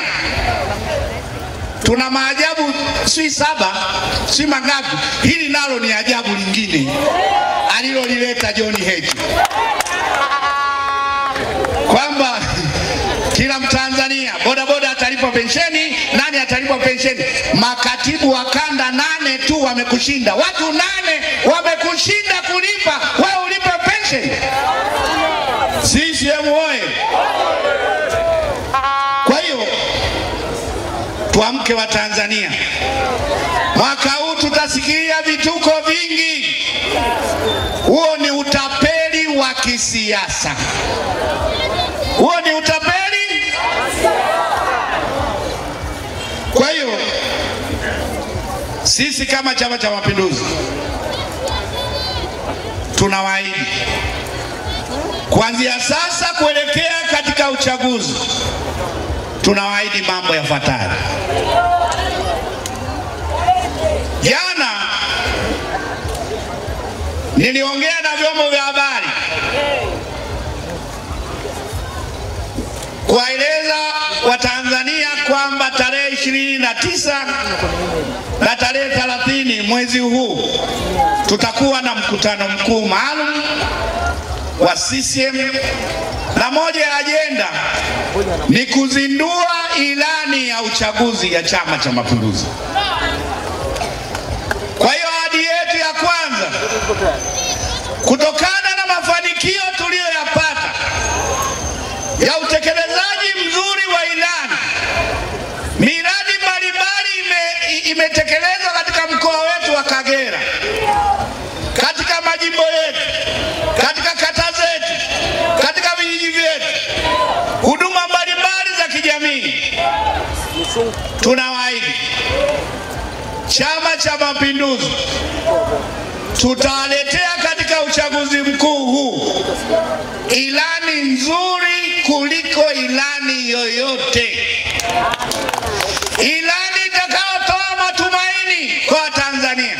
tuna maajabu si 7 si mangapi. Hili nalo ni ajabu lingine alilolileta John Heche, kwamba kila Mtanzania bodaboda atalipwa pensheni. Nani atalipwa pensheni? Makatibu wa kanda 8 tu wamekushinda. Watu 8 wamekushinda kulipa, wewe ulipe pensheni? CCM oye! Kwa hiyo tuamke wa Tanzania, mwaka huu tutasikia vituko vingi. Huo ni utapeli wa kisiasa. Huo ni utapeli. Kwa hiyo sisi kama Chama cha Mapinduzi tunawaahidi kuanzia sasa kuelekea katika uchaguzi, tunawaahidi mambo yafuatayo. Jana niliongea na vyombo vya habari kuwaeleza Watanzania kwamba tarehe 29 na tarehe 30 mwezi huu tutakuwa na mkutano mkuu maalum wa CCM, na moja ya ajenda ni kuzindua ilani ya uchaguzi ya Chama cha Mapinduzi. Kwa hiyo ahadi yetu ya kwanza, kutokana na mafanikio tuliyoyapata ya utekelezaji mzuri wa ilani, miradi mbalimbali imetekelezwa katika mkoa wetu wa Kagera, katika majimbo yetu, katika kata zetu, katika vijiji vyetu, huduma mbalimbali za kijamii. Tunawaahidi Chama cha Mapinduzi tutawaletea katika uchaguzi mkuu huu ilani nzuri kuliko ilani yoyote, ilani itakayotoa matumaini kwa Tanzania,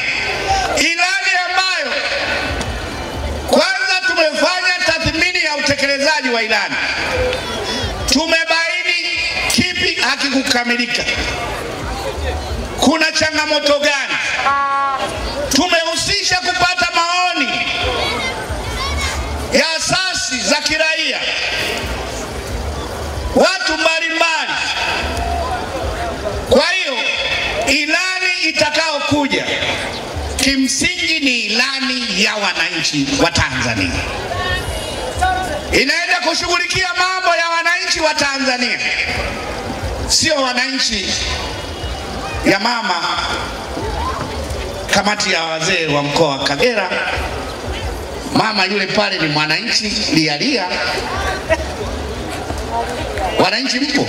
ilani ambayo kwanza tumefanya tathmini ya utekelezaji wa ilani, tumebaini kipi hakikukamilika, kuna changamoto gani, tumehusisha kupata maoni ya asasi za kiraia, watu mbalimbali. Kwa hiyo ilani itakayokuja kimsingi ni ilani ya wananchi wa Tanzania, inaenda kushughulikia mambo ya wananchi wa Tanzania, sio wananchi ya mama kamati ya wazee wa mkoa wa Kagera. Mama yule pale ni mwananchi lialia. Wananchi mpo?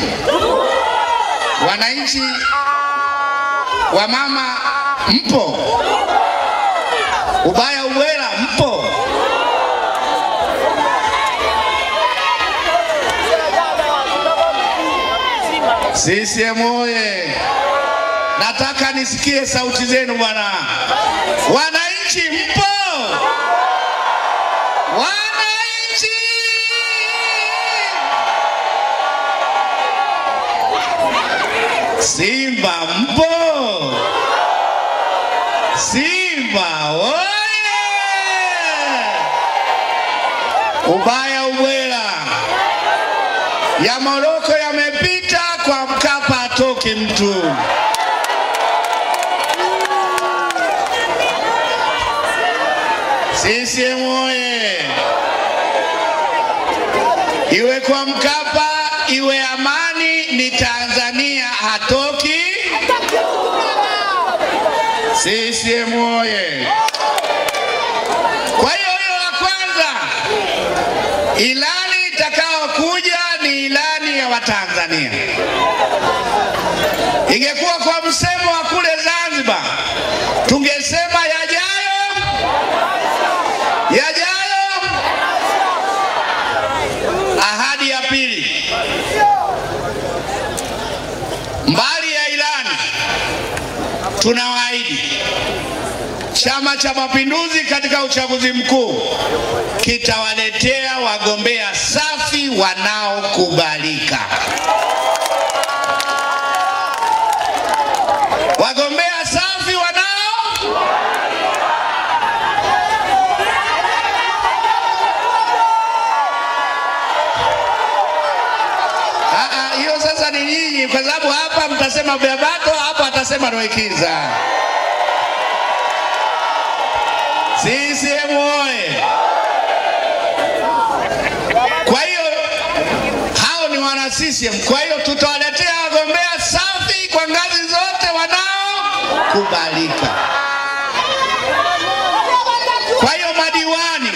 Wananchi wa mama mpo? Ubaya Ubwela mpo? CCM oye! Nataka nisikie sauti zenu bwana. Wananchi mpo? Wananchi! Simba mpo? Simba oye! Ubaya Ubwela ya Moroko yamepita, kwa Mkapa atoke mtu. CCM oye! Iwe kwa Mkapa iwe Amani, ni Tanzania hatoki. CCM oye! Kwa hiyo hiyo la kwanza, ilani itakayokuja ni ilani ya Watanzania. Ingekuwa kwa msemo wa kule Zanzibar, tungesema yajayo. Ahadi ya pili, mbali ya ilani, tunawaahidi Chama cha Mapinduzi katika uchaguzi mkuu kitawaletea wagombea safi wanaokubalika. Wagombea safi hiyo sasa ni nyinyi, kwa sababu hapa mtasema Beabato, hapa atasema Roikiza. CCM oye! Kwa hiyo hao ni wana CCM. Kwa hiyo tutawaletea wagombea safi kwa ngazi zote wanaokubalika. Kwa hiyo madiwani,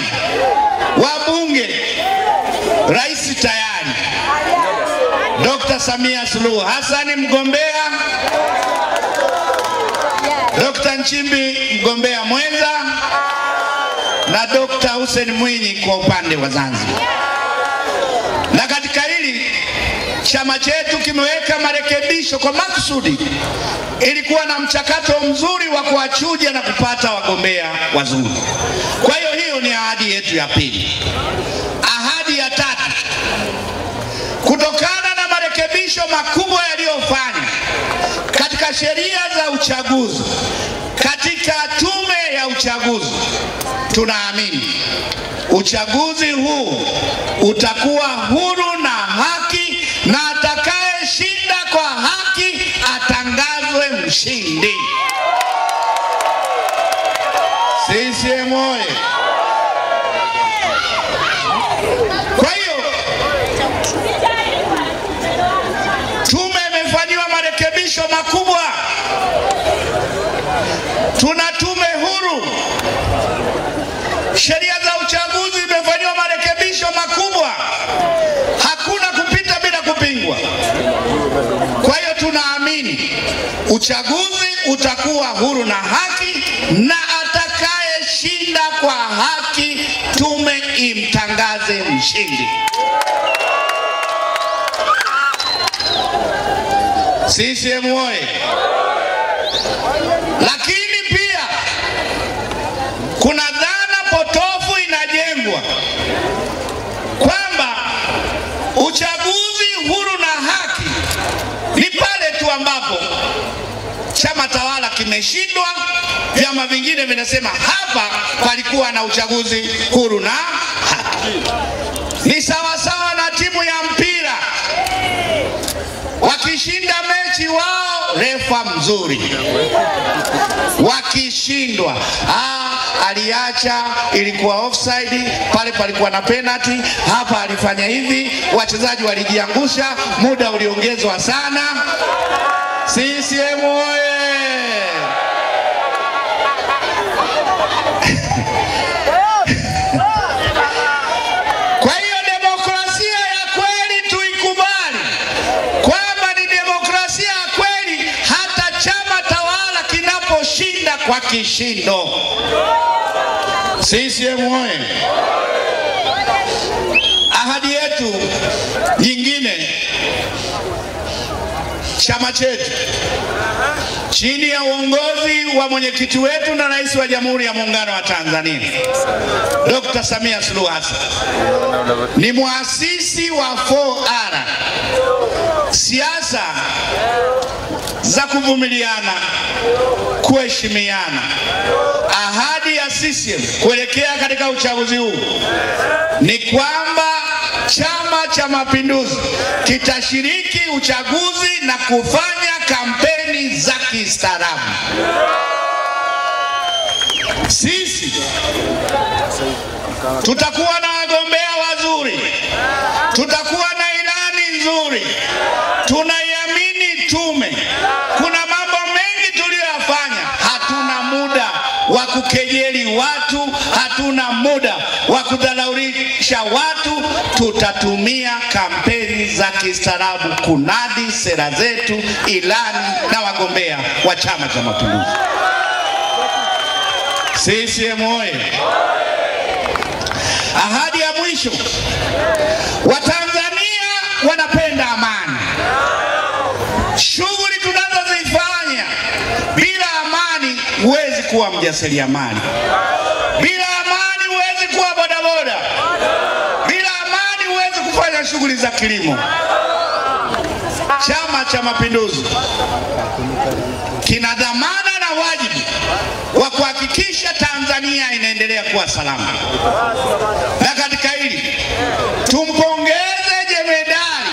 wabunge, rais tayari Dr. Samia Suluhu Hassan mgombea, Dr. Nchimbi mgombea mwenza, na Dr. Hussein Mwinyi kwa upande wa Zanzibar. Na katika hili chama chetu kimeweka marekebisho kwa makusudi, ilikuwa na mchakato mzuri wa kuwachuja na kupata wagombea wazuri. Kwa hiyo hiyo ni ahadi yetu ya pili. Ahadi ya tatu, kutokana na marekebisho makubwa yaliyofanywa katika sheria za uchaguzi, katika tume ya uchaguzi, tunaamini uchaguzi huu utakuwa huru na haki, na atakayeshinda kwa haki atangazwe mshindi. CCM oye! Kwa hiyo tume imefanyiwa marekebisho makubwa. Tuna tume huru. Sheria za uchaguzi imefanyiwa marekebisho makubwa. Hakuna kupita bila kupingwa. Kwa hiyo tunaamini uchaguzi utakuwa huru na haki, na atakayeshinda kwa haki tume imtangaze mshindi. CCM oye! Lakini pia kuna dhana potofu inajengwa kwamba uchaguzi huru na haki ni pale tu ambapo chama tawala kimeshindwa, vyama vingine vinasema hapa palikuwa na uchaguzi huru na haki. Ni sawa sawa na timu ya mpira, wakishinda mechi wao refa mzuri, wakishindwa aliacha, ilikuwa offside, pale palikuwa na penalty, hapa alifanya hivi, wachezaji walijiangusha, muda uliongezwa sana. CCM oye! Kwa hiyo demokrasia ya kweli tuikubali kwamba ni demokrasia ya kweli hata chama tawala kinaposhinda kwa kishindo. CCM oye! Ahadi yetu nyingine, chama chetu chini ya uongozi wa mwenyekiti wetu na rais wa Jamhuri ya Muungano wa Tanzania Dr. Samia Suluhu Hassan ni muasisi wa 4R, siasa za kuvumiliana, kuheshimiana. Ahadi ya CCM kuelekea katika uchaguzi huu ni kwamba Chama cha Mapinduzi kitashiriki uchaguzi na kufanya kampeni za kistaarabu. Sisi tutakuwa na wagombea wazuri, tutakuwa na ilani nzuri, tunaiamini tume. Kuna mambo mengi tuliyofanya, hatuna muda wa kukejeli watu, hatuna muda wa kudhalaulisha watu. Tutatumia kampeni za kistaarabu kunadi sera zetu, ilani na wagombea wa Chama cha Mapinduzi. CCM oye! Ahadi ya mwisho, Watanzania wanapenda amani. Shughuli tunazozifanya bila amani, huwezi kuwa mjasiriamali. Bila amani huwezi kuwa bodaboda. Bila amani huwezi kufanya shughuli za kilimo. Chama cha Mapinduzi kina dhamana na wajibu wa kuhakikisha Tanzania inaendelea kuwa salama. Na katika hili tumpongeze jemedari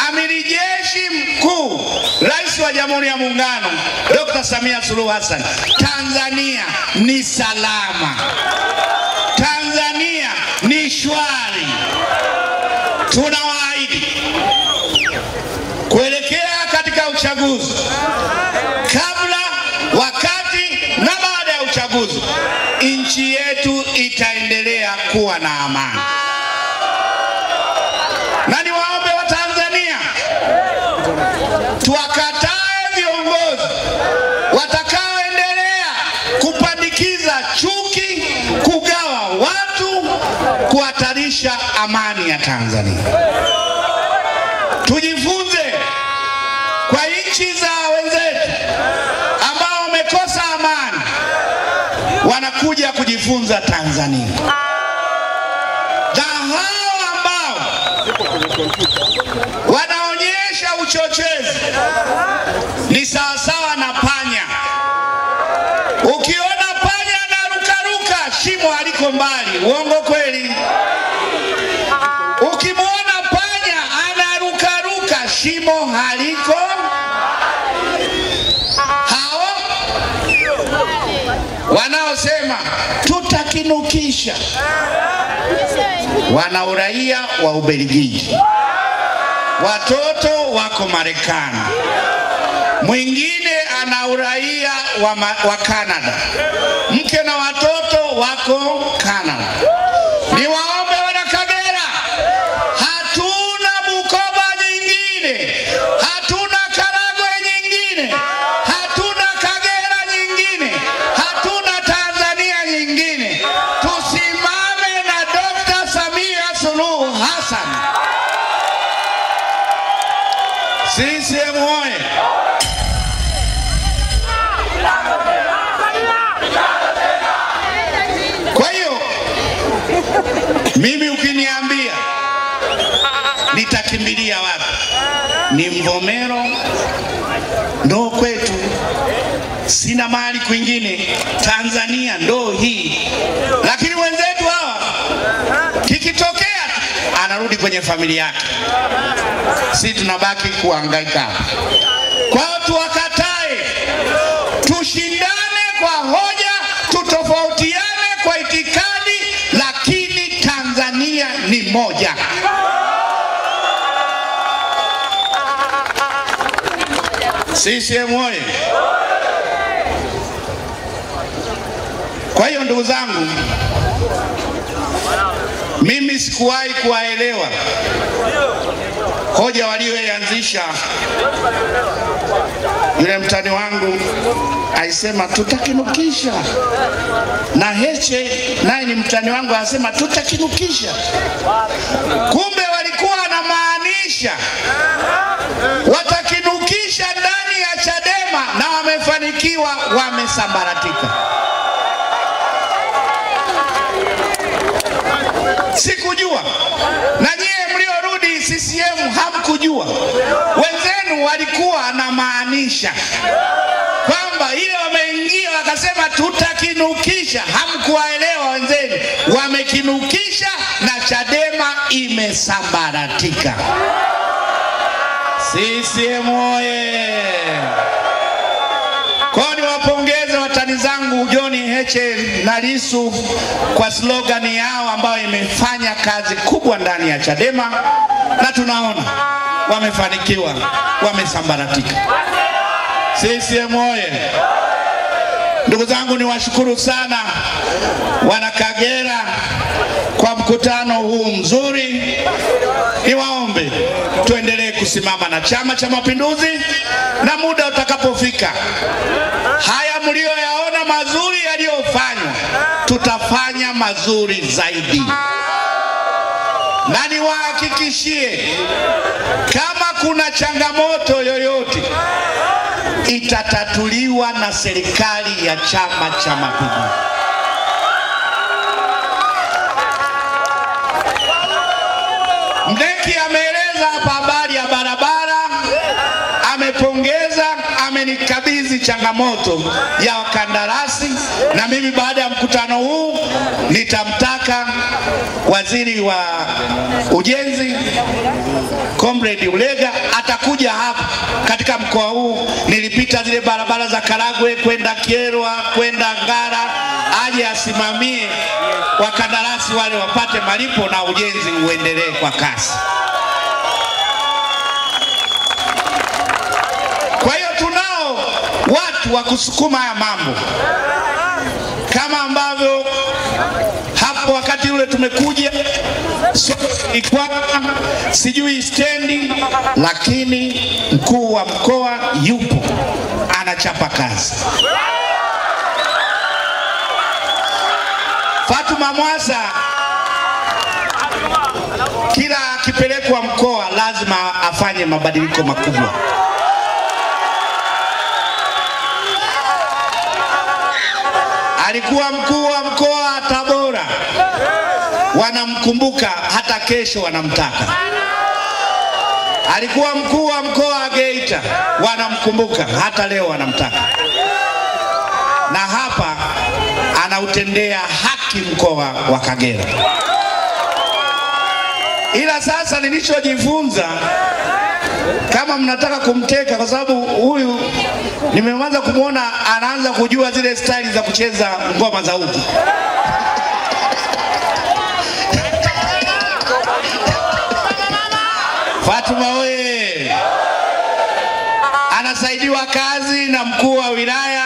amiri jeshi mkuu rais wa Jamhuri ya Muungano Dr. Samia Suluhu Hassan. Tanzania ni salama, Tanzania ni shwari. Tunawaahidi kuelekea katika uchaguzi, kabla, wakati na baada ya uchaguzi, nchi yetu itaendelea kuwa na amani. Na niwaombe wa Tanzania tuwakatae viongozi watakaoendelea kupandikiza chuki, kugawa watu, kuhatarisha amani ya Tanzania. Tujifunze kwa nchi za wenzetu ambao wamekosa amani, wanakuja kujifunza Tanzania. Na hao ambao wanaonyesha uchochezi ni sawasawa na panya. Ukiona panya anarukaruka, shimo haliko mbali. Uongo kweli? Ukimwona panya anarukaruka, shimo haliko. Hao wanaosema tutakinukisha wana uraia wa Ubelgiji, watoto wako Marekani, mwingine ana uraia wa Canada, mke na watoto wako Canada. Niwaombe wana Kagera, hatuna Bukoba nyingine, hatuna Karagwe nyingine, hatuna Kagera CCM oye! Kwa hiyo mimi ukiniambia nitakimbilia wapi, ni Mvomero ndo kwetu, sina mahali kwingine. Tanzania ndo hii, lakini wenzetu hawa kikitokea anarudi kwenye familia yake, sisi tunabaki kuhangaika. Kwa hiyo tuwakatae, tushindane kwa hoja, tutofautiane kwa itikadi, lakini Tanzania ni moja. CCM oye! Kwa hiyo ndugu zangu, mimi sikuwahi kuwaelewa hoja walioanzisha. Yule mtani wangu aisema tutakinukisha, na Heche naye ni mtani wangu asema tutakinukisha. Kumbe walikuwa wanamaanisha watakinukisha ndani ya Chadema, na wamefanikiwa, wamesambaratika. Sikujua, na nyie mliorudi CCM hamkujua. Wenzenu walikuwa na maanisha kwamba ile wameingia wakasema tutakinukisha. Hamkuwaelewa wenzenu, wamekinukisha na Chadema imesambaratika. CCM oye! Kwa hiyo niwapongeze watani zangu John Heche na Lissu kwa slogan yao ambayo imefanya kazi kubwa ndani ya Chadema, na tunaona wamefanikiwa, wamesambaratika. CCM oye! Ndugu zangu, niwashukuru sana wana Kagera kwa mkutano huu mzuri. Niwaombe tuendelee kusimama na Chama cha Mapinduzi, na muda utakapofika haya mlioyaona mazuri yaliyofanywa, tutafanya mazuri zaidi. Na niwahakikishie, kama kuna changamoto yoyote itatatuliwa na serikali ya Chama cha Mapinduzi. Mdeki ameeleza hapa habari ya barabara, amepongeza, amenikabidhi changamoto ya wakandarasi, na mimi baada ya mkutano huu nitamtaka waziri wa ujenzi Comrade Ulega atakuja hapa katika mkoa huu. Nilipita zile barabara za Karagwe kwenda Kyerwa kwenda Ngara, aje asimamie wakandarasi wale wapate malipo na ujenzi uendelee kwa kasi. Kwa hiyo tunao watu wa kusukuma haya mambo, kama ambavyo hapo wakati ule tumekuja ikwa sijui stendi, lakini mkuu wa mkoa yupo anachapa kazi. Fatuma Mwasa kila akipelekwa mkoa lazima afanye mabadiliko makubwa. Alikuwa mkuu wa mkoa Tabora, wanamkumbuka hata kesho wanamtaka. Alikuwa mkuu wa mkoa Geita, wanamkumbuka hata leo wanamtaka. Na hapa anautendea haki mkoa wa Kagera. Ila sasa nilichojifunza, kama mnataka kumteka, kwa sababu huyu nimeanza kumuona anaanza kujua zile style za kucheza ngoma za huku. Fatuma oye! Anasaidiwa kazi na mkuu wa wilaya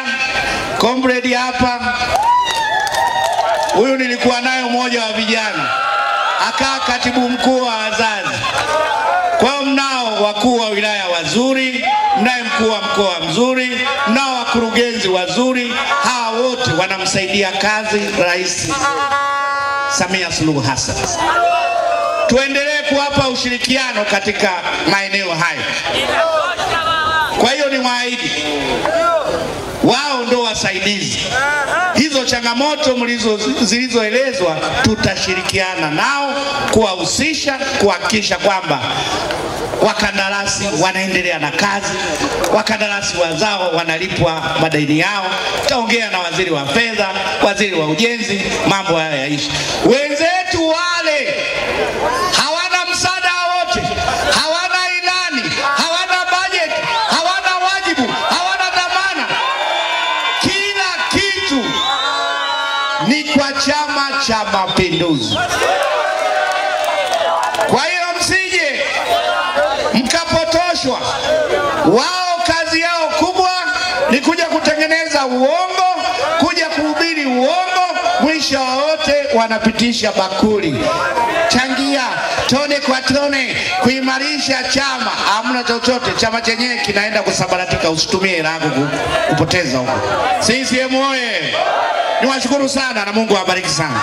Comrade hapa. Huyu nilikuwa nayo mmoja wa vijana, akaa katibu mkuu wa wazazi. Kwa mnao wakuu wa wilaya wazuri, mnaye mkuu wa mkoa mzuri, mnao wakurugenzi wazuri. Hawa wote wanamsaidia kazi Rais Samia Suluhu Hassan. Tuendelee kuwapa ushirikiano katika maeneo hayo. Kwa hiyo ni waahidi, wao ndo wasaidizi. Hizo changamoto zilizoelezwa tutashirikiana nao kuwahusisha, kuhakikisha kwamba wakandarasi wanaendelea na kazi, wakandarasi wazao wanalipwa madeni yao. Tutaongea na waziri wa fedha, waziri wa ujenzi, mambo haya yaishi. Wenzetu wale hawana msaada wote, hawana ilani, hawana budget, hawana wajibu, hawana dhamana. Kila kitu ni kwa Chama cha Mapinduzi. Kwa hiyo msije mkapotoshwa. Wao kazi yao kubwa ni kuja kutengeneza uongo, kuja kuhubiri uongo, mwisho wote wanapitisha bakuli. Changia tone kwa tone kuimarisha chama. Hamna chochote, chama chenyewe kinaenda kusambaratika. Usitumie hela yako kupoteza huko. CCM oye! Niwashukuru sana na Mungu awabariki sana.